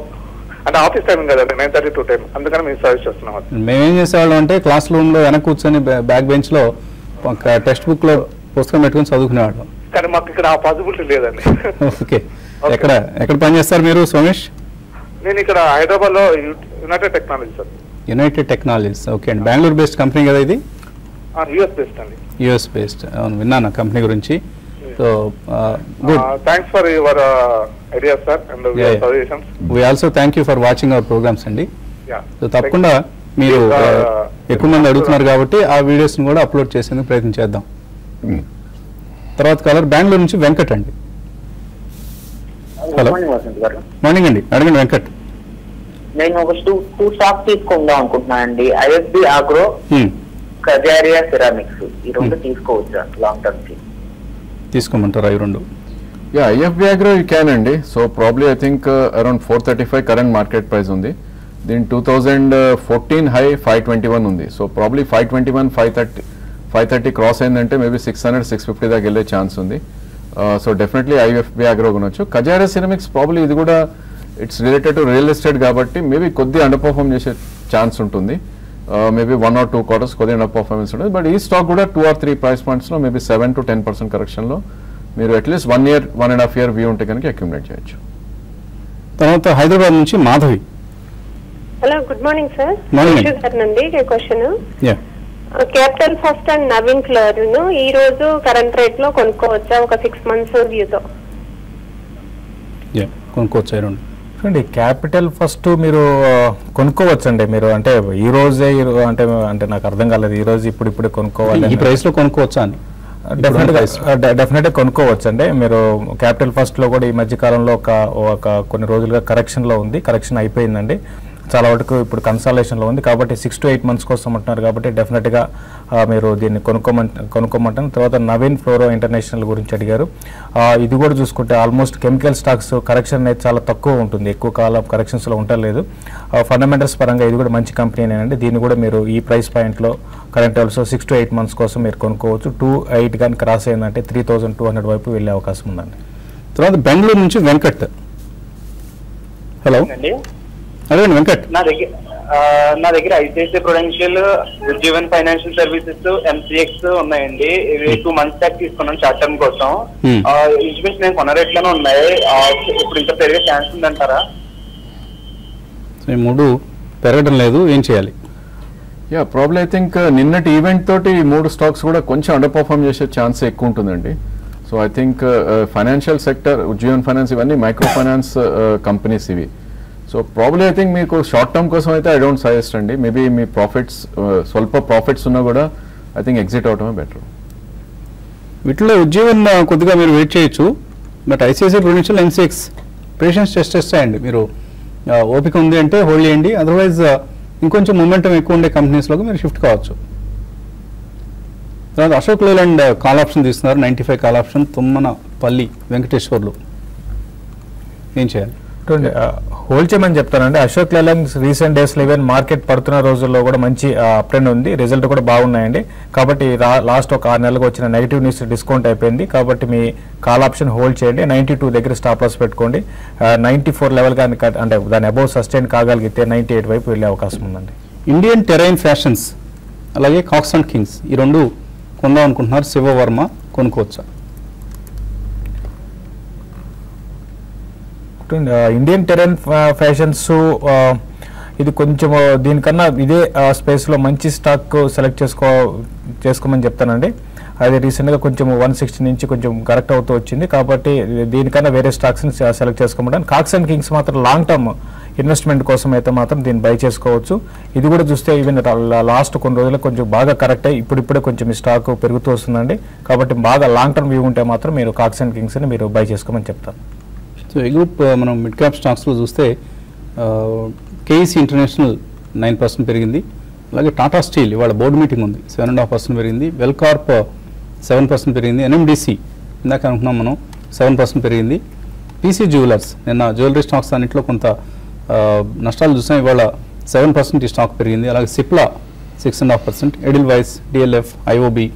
అంటే ఆఫీస్ టైం కదండి 9:30 to 10, అందుకని మేము సజెస్ట్ చేస్తున్నాం. మేమేం చేసేవాళ్ళం అంటే క్లాస్ రూమ్ లో వెనక కూర్చొని బ్యాక్ బెంచ్ లో టెక్స్ట్ బుక్ లో పుస్తకం పెట్టుకుని చదువుకునేవాళ్ళం. కానీ మాకు ఇక్కడ ఆ పాసిబిలిటీ లేదండి. ఓకే, ఎక్కడ పనిచేస్తారు మీరు సోమేష్? నేను ఇక్కడ హైదరాబాద్ లో United Technology sir. United Technologies, okay అండి. బెంగళూరు బేస్డ్ కంపెనీ కదా ఇది? యుఎస్ బేస్డ్ అండి. యుఎస్ బేస్డ్, అవును విన్నాను కంపెనీ గురించి. So good, thanks for your ideas sir and suggestions. We also thank you for watching our programmes అండి. సో తప్పకుండా మీరు ఎక్కువ మంది అడుగుతున్నారు కాబట్టి ఆ వీడియోస్ని కూడా అప్లోడ్ చేసేందుకు ప్రయత్నం చేద్దాం. తర్వాత కాలర్ బెంగళూరు నుంచి వెంకట్ అండి. హలో, మార్నింగ్ అండి, అడగండి వెంకట్. నేను ఒక టూ స్టాక్స్ తీసుకుందాం అనుకుంటున్నాను అండి. ఐఎఫ్బి ఆగ్రో, కజారియా సిరామిక్స్, ఈ రెండు తీసుకోవచ్చా లాంగ్ టర్మ్ కి? తీసుకోమంటారా ఈ రెండు? Yeah, IFB agro you can అండి. So probably I think around 435 current market price ఉంది. దీని 2014 హై 521 ఉంది. సో ప్రాబ్లీ 521 530 క్రాస్ అయిందంటే మేబీ 600 650 దాకా వెళ్ళే ఛాన్స్ ఉంది. సో డెఫినెట్లీ ఐఎఫ్బి ఆగ్రో కొనొచ్చు. కజారియా సిరామిక్స్ ప్రాబ్లీ ఇది కూడా it's related to real estate కాబట్టి మేబీ కొద్దిగా అండర్ పర్ఫార్మ్ చేసే ఛాన్స్ ఉంటుంది. మేబీ 1 or 2 quarters కొద్దిగా అండర్ పర్ఫార్మెన్స్ ఉంటుంది. బట్ ఈ స్టాక్ కూడా 2 or 3 ప్రైస్ పాయింట్స్లో మేబీ 7 to 10% కరెక్షన్లో మీరు అట్లీస్ట్ 1 year 1.5 year వ్యూ ఉంటే కనుక అక్యుములేట్ చేయొచ్చు. తర్వాత హైదరాబాద్ నుంచి Madhavi. Hello, good morning sir. నండి question, capital first and Naveen floor ఈ రోజు కరెంట్ రేట్ లో కొనుక్కోవచ్చా ఒక 6 months వ్యూతో? కొనుక్కోవచ్చా ఈ రెండు? చూడండి, క్యాపిటల్ ఫస్ట్ మీరు కొనుక్కోవచ్చండి. మీరు అంటే ఈ రోజే అంటే నాకు అర్థం కాలేదు, ఈ రోజు ఇప్పుడే కొనుక్కోవాలి, ఈ ప్రైస్ లో కొనుక్కోవచ్చా అని? డెఫినెట్గా కొనుక్కోవచ్చు అండి. మీరు క్యాపిటల్ ఫస్ట్ లో కూడా ఈ మధ్య కాలంలో ఒక కొన్ని రోజులుగా కరెక్షన్ లో ఉంది. కరెక్షన్ అయిపోయిందండి, చాలా వరకు ఇప్పుడు కన్సాలేషన్లో ఉంది. కాబట్టి 6 to 8 months కోసం అంటున్నారు కాబట్టి డెఫినెట్గా మీరు దీన్ని కొనుక్కోమంటాను. తర్వాత నవీన్ ఫ్లోరో ఇంటర్నేషనల్ గురించి అడిగారు. ఇది కూడా చూసుకుంటే ఆల్మోస్ట్ కెమికల్ స్టాక్స్ కరెక్షన్ అనేది చాలా తక్కువ ఉంటుంది, ఎక్కువ కాలం కరెక్షన్స్లో ఉండలేదు. ఫండమెంటల్స్ పరంగా ఇది కూడా మంచి కంపెనీనేనండి. దీన్ని కూడా మీరు ఈ ప్రైస్ పాయింట్లో కరెంట్ ఆల్సో 6 to 8 months కోసం మీరు కొనుక్కోవచ్చు. 2.8 కానీ క్రాస్ అయిందంటే 3,200 వైపు వెళ్ళే అవకాశం ఉందండి. తర్వాత బెంగళూరు నుంచి వెంకట్. హలో, అదే వెంకట్. నా దగ్గర ICICI Prudential, Ujjivan financial services, MCX ఉన్నాయండి. ఇవి 2 months బ్యాక్ తీసుకున్నాను షార్ట్ టర్మ్ కోసం. ఇంచుమించు నేను కొన్న రేట్లోనే ఉన్నాయి. ఇప్పుడు ఇంకా పెరిగే ఛాన్స్ ఉందంటారా? ఈ మూడు పెరగడం లేదు, ఏం చేయాలి? యా, ప్రాబ్లీ ఐ థింక్ నిన్నటి ఈవెంట్ తోటి ఈ 3 స్టాక్స్ కూడా కొంచెం అండర్ పర్ఫార్మ్ చేసే ఛాన్స్ ఎక్కువ ఉంటుందండి. So I think financial sector, Ujjivan finance, ఇవన్నీ మైక్రో ఫైనాన్స్ కంపెనీస్ ఇవి. సో ప్రాబ్లీ ఐ థింక్ మీకు షార్ట్ టర్మ్ కోసం అయితే ఐ డోంట్ సజెస్ట్ అండి. మేబీ మీ ప్రాఫిట్స్ స్వల్ప ప్రాఫిట్స్ ఉన్నా కూడా ఐ థింక్ ఎగ్జిట్ అవటమే బెటర్. వీటిలో ఉజ్జీవన్ కొద్దిగా మీరు వెయిట్ చేయొచ్చు. But ICICI Prudential, MCX patience test చేయండి. మీరు ఓపిక ఉంది అంటే హోల్డ్ చేయండి. అదర్వైజ్ ఇంకొంచెం మొమెంటం ఎక్కువ ఉండే కంపెనీస్లోకి మీరు షిఫ్ట్ కావచ్చు. తర్వాత అశోక్ లేలాండ్ కాల్ ఆప్షన్ తీస్తున్నారు, 95 కాల్ ఆప్షన్, తుమ్మనపల్లి వెంకటేశ్వర్లు, ఏం చేయాలి? హోల్డ్ చేయమని చెప్తానండి. అశోక్ లేలాండ్ రీసెంట్ డేస్లో ఈవెన్ మార్కెట్ పడుతున్న రోజుల్లో కూడా మంచి అప్ ట్రెండ్ ఉంది, రిజల్ట్ కూడా బాగున్నాయండి. కాబట్టి లాస్ట్ ఒక 6 నెలలకు వచ్చిన నెగిటివ్ న్యూస్ డిస్కౌంట్ అయిపోయింది. కాబట్టి మీ కాల్ ఆప్షన్ హోల్డ్ చేయండి. 92 దగ్గర స్టాప్ లాస్ పెట్టుకోండి. 94 లెవెల్ కానీ అంటే దాని అబౌవ్ సస్టైన్ కాగలిగితే 98 వైపు వెళ్ళే అవకాశం ఉందండి. ఇండియన్ టెరైన్ ఫ్యాషన్స్ అలాగే కాక్స్ అండ్ కింగ్స్ ఈ రెండు కొందాం అనుకుంటున్నారు. శివవర్మ కొనుక్కోవచ్చా? ఇండియన్ టెరైన్ ఫ్యాషన్స్ ఇది కొంచెం దీనికన్నా ఇదే స్పేస్లో మంచి స్టాక్ సెలెక్ట్ చేసుకోమని చెప్తానండి. అది రీసెంట్గా కొంచెం 160 నుంచి కొంచెం కరెక్ట్ అవుతూ వచ్చింది. కాబట్టి దీనికన్నా వేరే స్టాక్స్ని సెలెక్ట్ చేసుకోమంటాను. కాక్స్ అండ్ కింగ్స్ మాత్రం లాంగ్ టర్మ్ ఇన్వెస్ట్మెంట్ కోసం అయితే మాత్రం దీన్ని బై చేసుకోవచ్చు. ఇది కూడా చూస్తే ఈవెన్ లాస్ట్ కొన్ని రోజులకు కొంచెం బాగా కరెక్ట్ అయ్యి ఇప్పుడిప్పుడే కొంచెం ఈ స్టాక్ పెరుగుతూ వస్తుందండి. కాబట్టి బాగా లాంగ్ టర్మ్ వ్యూ ఉంటే మాత్రం మీరు కాక్స్ అండ్ కింగ్స్ని మీరు బై చేసుకోమని చెప్తాను. సో ఈ గ్రూప్ మనం మిడ్ క్యాప్ స్టాక్స్లో చూస్తే కేఈసీ ఇంటర్నేషనల్ 9% పెరిగింది. అలాగే టాటా స్టీల్ ఇవాళ బోర్డు మీటింగ్ ఉంది, 7.5% పెరిగింది. వెల్కార్ప్ 7% పెరిగింది. ఎన్ఎండిసి ఇందాక అనుకున్నాం మనం 7% పెరిగింది. పీసీ జ్యువెలర్స్ నిన్న జ్యువెలరీ స్టాక్స్ అన్నింటిలో కొంత నష్టాలు చూసాం, ఇవాళ 7% ఈ స్టాక్ పెరిగింది. అలాగే Cipla 6.5%, Edelweiss, DLF, IOB,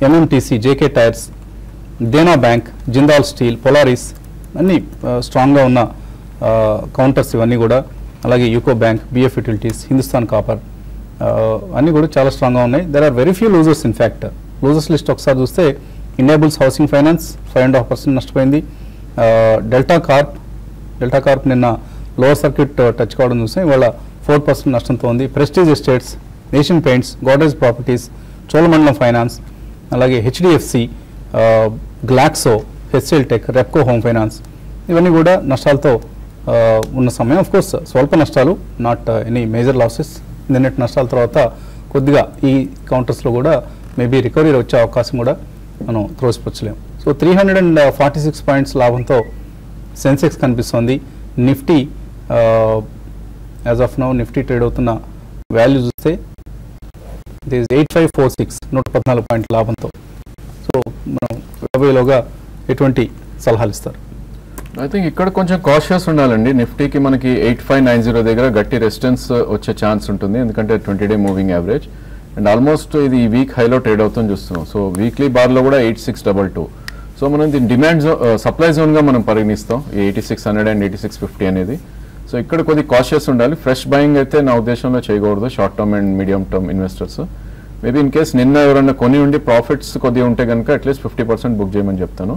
MMTC, JK tyres, Dena bank, Jindal steel, Polaris అన్నీ స్ట్రాంగ్గా ఉన్న కౌంటర్స్ ఇవన్నీ కూడా. అలాగే UCO bank, BF utilities, Hindustan copper అన్నీ కూడా చాలా స్ట్రాంగ్గా ఉన్నాయి. There are very few losers. In fact losers list ఒకసారి చూస్తే ఇన్నేబుల్స్ హౌసింగ్ ఫైనాన్స్ 5.5% నష్టపోయింది. డెల్టా కార్ప్ నిన్న లోవర్ సర్క్యూట్ టచ్ కావడం చూస్తే ఇవాళ 4% నష్టంతో ఉంది. Prestige Estates, Asian Paints, Godrej properties, Cholamandalam finance, అలాగే HDFC, Glaxo, HCl tech, Repco home finance ఇవన్నీ కూడా నష్టాలతో ఉన్న సమయం. ఆఫ్ కోర్స్ స్వల్ప నష్టాలు, నాట్ ఎనీ మేజర్ లాసెస్. నిన్నటి నష్టాల తర్వాత కొద్దిగా ఈ కౌంటర్స్లో కూడా మేబీ రికవరీ వచ్చే అవకాశం కూడా మనం త్రోసిపుచ్చలేము. సో 346 పాయింట్స్ లాభంతో సెన్సెక్స్ కనిపిస్తుంది. Nifty as of now Nifty trade అవుతున్న వాల్యూ చూస్తే ఇట్ ఈస్ 8546, 114 పాయింట్ల లాభంతో. సో మనం రాబోయేలోగా ఎటువంటి సలహాలు ఇస్తారు? ఐ థింక్ ఇక్కడ కొంచెం కాషియస్ ఉండాలండి. నిఫ్టీకి మనకి 8590 దగ్గర గట్టి రెసిస్టెన్స్ వచ్చే ఛాన్స్ ఉంటుంది, ఎందుకంటే 20-day moving average and almost ఇది ఈ వీక్ హైలో ట్రేడ్ అవుతుంది చూస్తున్నాం. సో వీక్లీ బార్లో కూడా 8622. సో మనం దీని డిమాండ్ సప్లై జోన్గా మనం పరిగణిస్తాం ఈ 8600 అండ్ 8650 అనేది. సో ఇక్కడ కొద్ది కాషియస్ ఉండాలి. ఫ్రెష్ బయింగ్ అయితే నా ఉద్దేశంలో చేయకూడదు short term and medium term investors. Maybe in case నిన్న ఎవరైనా కొని ఉండి ప్రాఫిట్స్ కొద్దిగా ఉంటే కనుక అట్లీస్ట్ 50% బుక్ చేయమని చెప్తాను.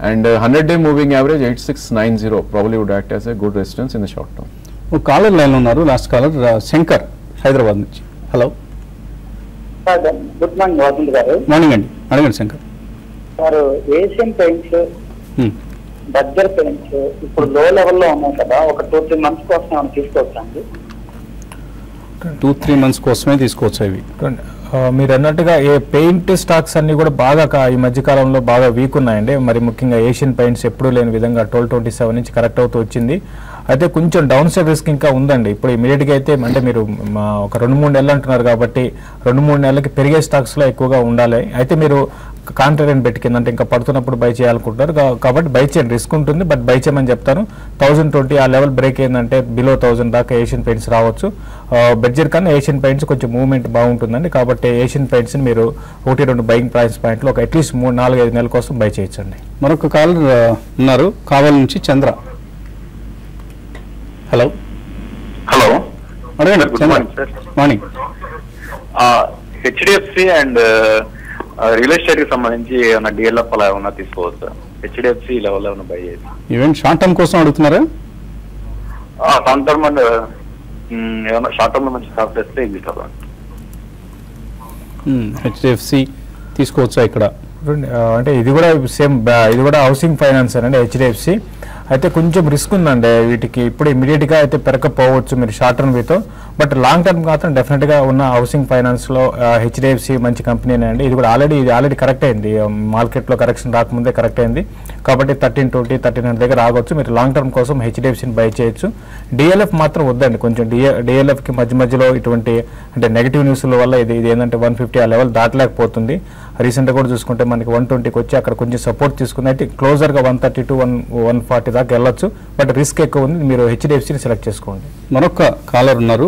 And 100-day moving average 8690 probably would act as a good resistance in the short term. Caller line ఉన్నారు, లాస్ట్ కాలర్ శంకర్ హైదరాబాద్ నుంచి. Hello, good morning Vasant garu. Morning అండి, అడగండి Shankar. Sir Asian Paints, Berger Paints ఇప్పుడు లో లెవెల్లో ఉన్నాయి కదా, ఒక 2-3 months కోసం మనం తీసుకోవచ్చండి? 2-3 months కోసమే తీసుకోవచ్చు అవి. మీరు అన్నట్టుగా ఏ పెయింట్ స్టాక్స్ అన్ని కూడా బాగా ఈ మధ్య కాలంలో బాగా వీక్ ఉన్నాయండి. మరి ముఖ్యంగా ఏషియన్ పెయింట్స్ ఎప్పుడూ లేని విధంగా 1227 నుంచి కరెక్ట్ అవుతూ వచ్చింది. అయితే కొంచెం డౌన్ సైడ్ రిస్క్ ఇంకా ఉందండి. ఇప్పుడు ఇమీడియట్గా అయితే అంటే మీరు ఒక 2-3 నెలలు అంటున్నారు కాబట్టి 2-3 నెలలకి పెరిగే స్టాక్స్లో ఎక్కువగా ఉండాలి. అయితే మీరు కాంట్రాక్ట్ పెట్టి కింద అంటే ఇంకా పడుతున్నప్పుడు బై చేయాలనుకుంటున్నారు కాబట్టి బై చేయండి, రిస్క్ ఉంటుంది బట్ బై చేయమని చెప్తాను. 1020 ఆ లెవెల్ బ్రేక్ అయిందంటే బిలో 1000 దాకా ఏషియన్ పెయింట్స్ రావచ్చు. బెడ్జర్ కన్నా ఏషియన్ పెయింట్స్ కొంచెం మూవ్మెంట్ బాగుంటుందండి. కాబట్టి ఏషియన్ పెయింట్స్ని మీరు 1-2 బయింగ్ ప్రైస్ పాయింట్లో ఒక అట్లీస్ట్ 3-4-5 నెలల కోసం బై చేయొచ్చండి. మరొక కాలర్ ఉన్నారు కావల్ నుంచి, చంద్ర. హలో అడగండి Chandra. Morning. HDFC and real estate కి సంబంధించి ఏమైనా డిఎల్ఎఫ్ అలా ఏమన్నా తీసుకోవచ్చు? హెచ్డిఎఫ్సి లెవెల్ ఏమైనా బై చేసి ఈవెంట్ షార్ట్ టర్మ్ కోసం అడుగుతున్నారా? షార్ట్ టర్మ్ అండ్ ఏమైనా షార్ట్ టర్మ్ లో మంచి స్టాక్ తెస్తే ఇది కదా. హెచ్డిఎఫ్సి తీసుకోవచ్చా ఇక్కడ? అంటే ఇది కూడా సేమ్, ఇది కూడా హౌసింగ్ ఫైనాన్స్ అండి హెచ్డిఎఫ్సి. అయితే కొంచెం రిస్క్ ఉందండి వీటికి. ఇప్పుడు ఇమీడియట్గా అయితే పెరగకపోవచ్చు మీరు షార్ట్ టర్మ్ వీతో, బట్ లాంగ్ టర్మ్ మాత్రం డెఫినెట్గా ఉన్న హౌసింగ్ ఫైనాన్స్లో హెచ్డిఎఫ్సి మంచి కంపెనీనే అండి. ఇది కూడా ఆల్రెడీ కరెక్ట్ అయింది, మార్కెట్లో కరెక్షన్ రాకముందే కరెక్ట్ అయింది. కాబట్టి 1320, 1300 దగ్గర రావచ్చు. మీరు లాంగ్ టర్మ్ కోసం హెచ్డిఎఫ్సిని బై చేయొచ్చు. డిఎల్ఎఫ్ మాత్రం వద్దండి. కొంచెం డిఎల్ఎఫ్కి మధ్యలో ఇటువంటి అంటే నెగిటివ్ న్యూస్ల వల్ల ఇది ఏంటంటే 150 ఆ లెవెల్ దాటలేకపోతుంది. రీసెంట్గా కూడా చూసుకుంటే మనకి 120కి వచ్చి అక్కడ కొంచెం సపోర్ట్ తీసుకుంది. అయితే క్లోజర్గా 130 to 140 దాకా వెళ్ళొచ్చు, బట్ రిస్క్ ఎక్కువ ఉంది. మీరు హెచ్డిఎఫ్సిని సెలెక్ట్ చేసుకోండి. మరొక కాలర్ ఉన్నారు,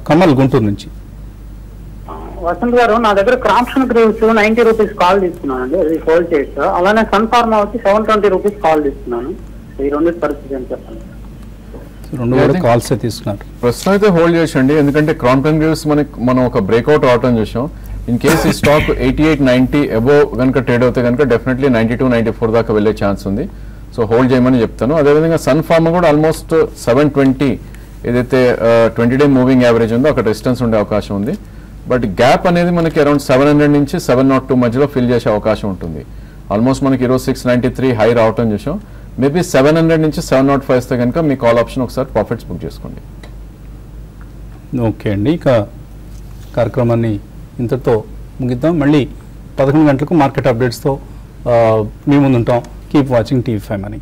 కమల్ గుంటూరు నుంచి. వసంత్ గారు, నా దగ్గర క్రాప్షన్ గ్రేవ్స్ 90 రూపీస్ కాల్ తీసుకున్నానండి, అది హోల్డ్ చేయొచ్చు. అలానే సన్ ఫార్మా వచ్చి 720 రూపీస్ కాల్ తీసుకున్నాను. ఈ రెండు పరిస్థితి అని చెప్పండి. కాల్స్ తీసుకున్నారు. ప్రస్తుతం అయితే హోల్డ్ చేసండి, ఎందుకంటే క్రాంప్టన్ గ్రేవ్స్ మనం ఒక బ్రేక్అవుట్ రావటం చూసాం. ఇన్ కేస్ ఈ స్టాక్ 88-90 అబోవ్ కనుక ట్రేడ్ అవుతే కనుక డెఫినెట్లీ 92-94 దాకా వెళ్ళే ఛాన్స్ ఉంది. సో హోల్డ్ చేయమని చెప్తాను. అదేవిధంగా సన్ ఫార్మా కూడా ఆల్మోస్ట్ 720 ఏదైతే 20-day మూవింగ్ యావరేజ్ ఉందో అక్కడ రెసిస్టెన్స్ ఉండే అవకాశం ఉంది. బట్ గ్యాప్ అనేది మనకి అరౌండ్ 700 నుంచి 702 మధ్యలో ఫిల్ చేసే అవకాశం ఉంటుంది. ఆల్మోస్ట్ మనకి ఈరోజు 693 హై రావటం చూసాం. మేబీ 700 నుంచి 705 వస్తే కనుక మీ కాల్ ఆప్షన్ ఒకసారి ప్రాఫిట్స్ బుక్ చేసుకోండి. ఓకే అండి, ఇక కార్యక్రమాన్ని ఇంతటితో ముగిద్దాం. మళ్ళీ 11 గంటలకు మార్కెట్ అప్డేట్స్తో మీ ముందుంటాం. Keep watching TV5 Money.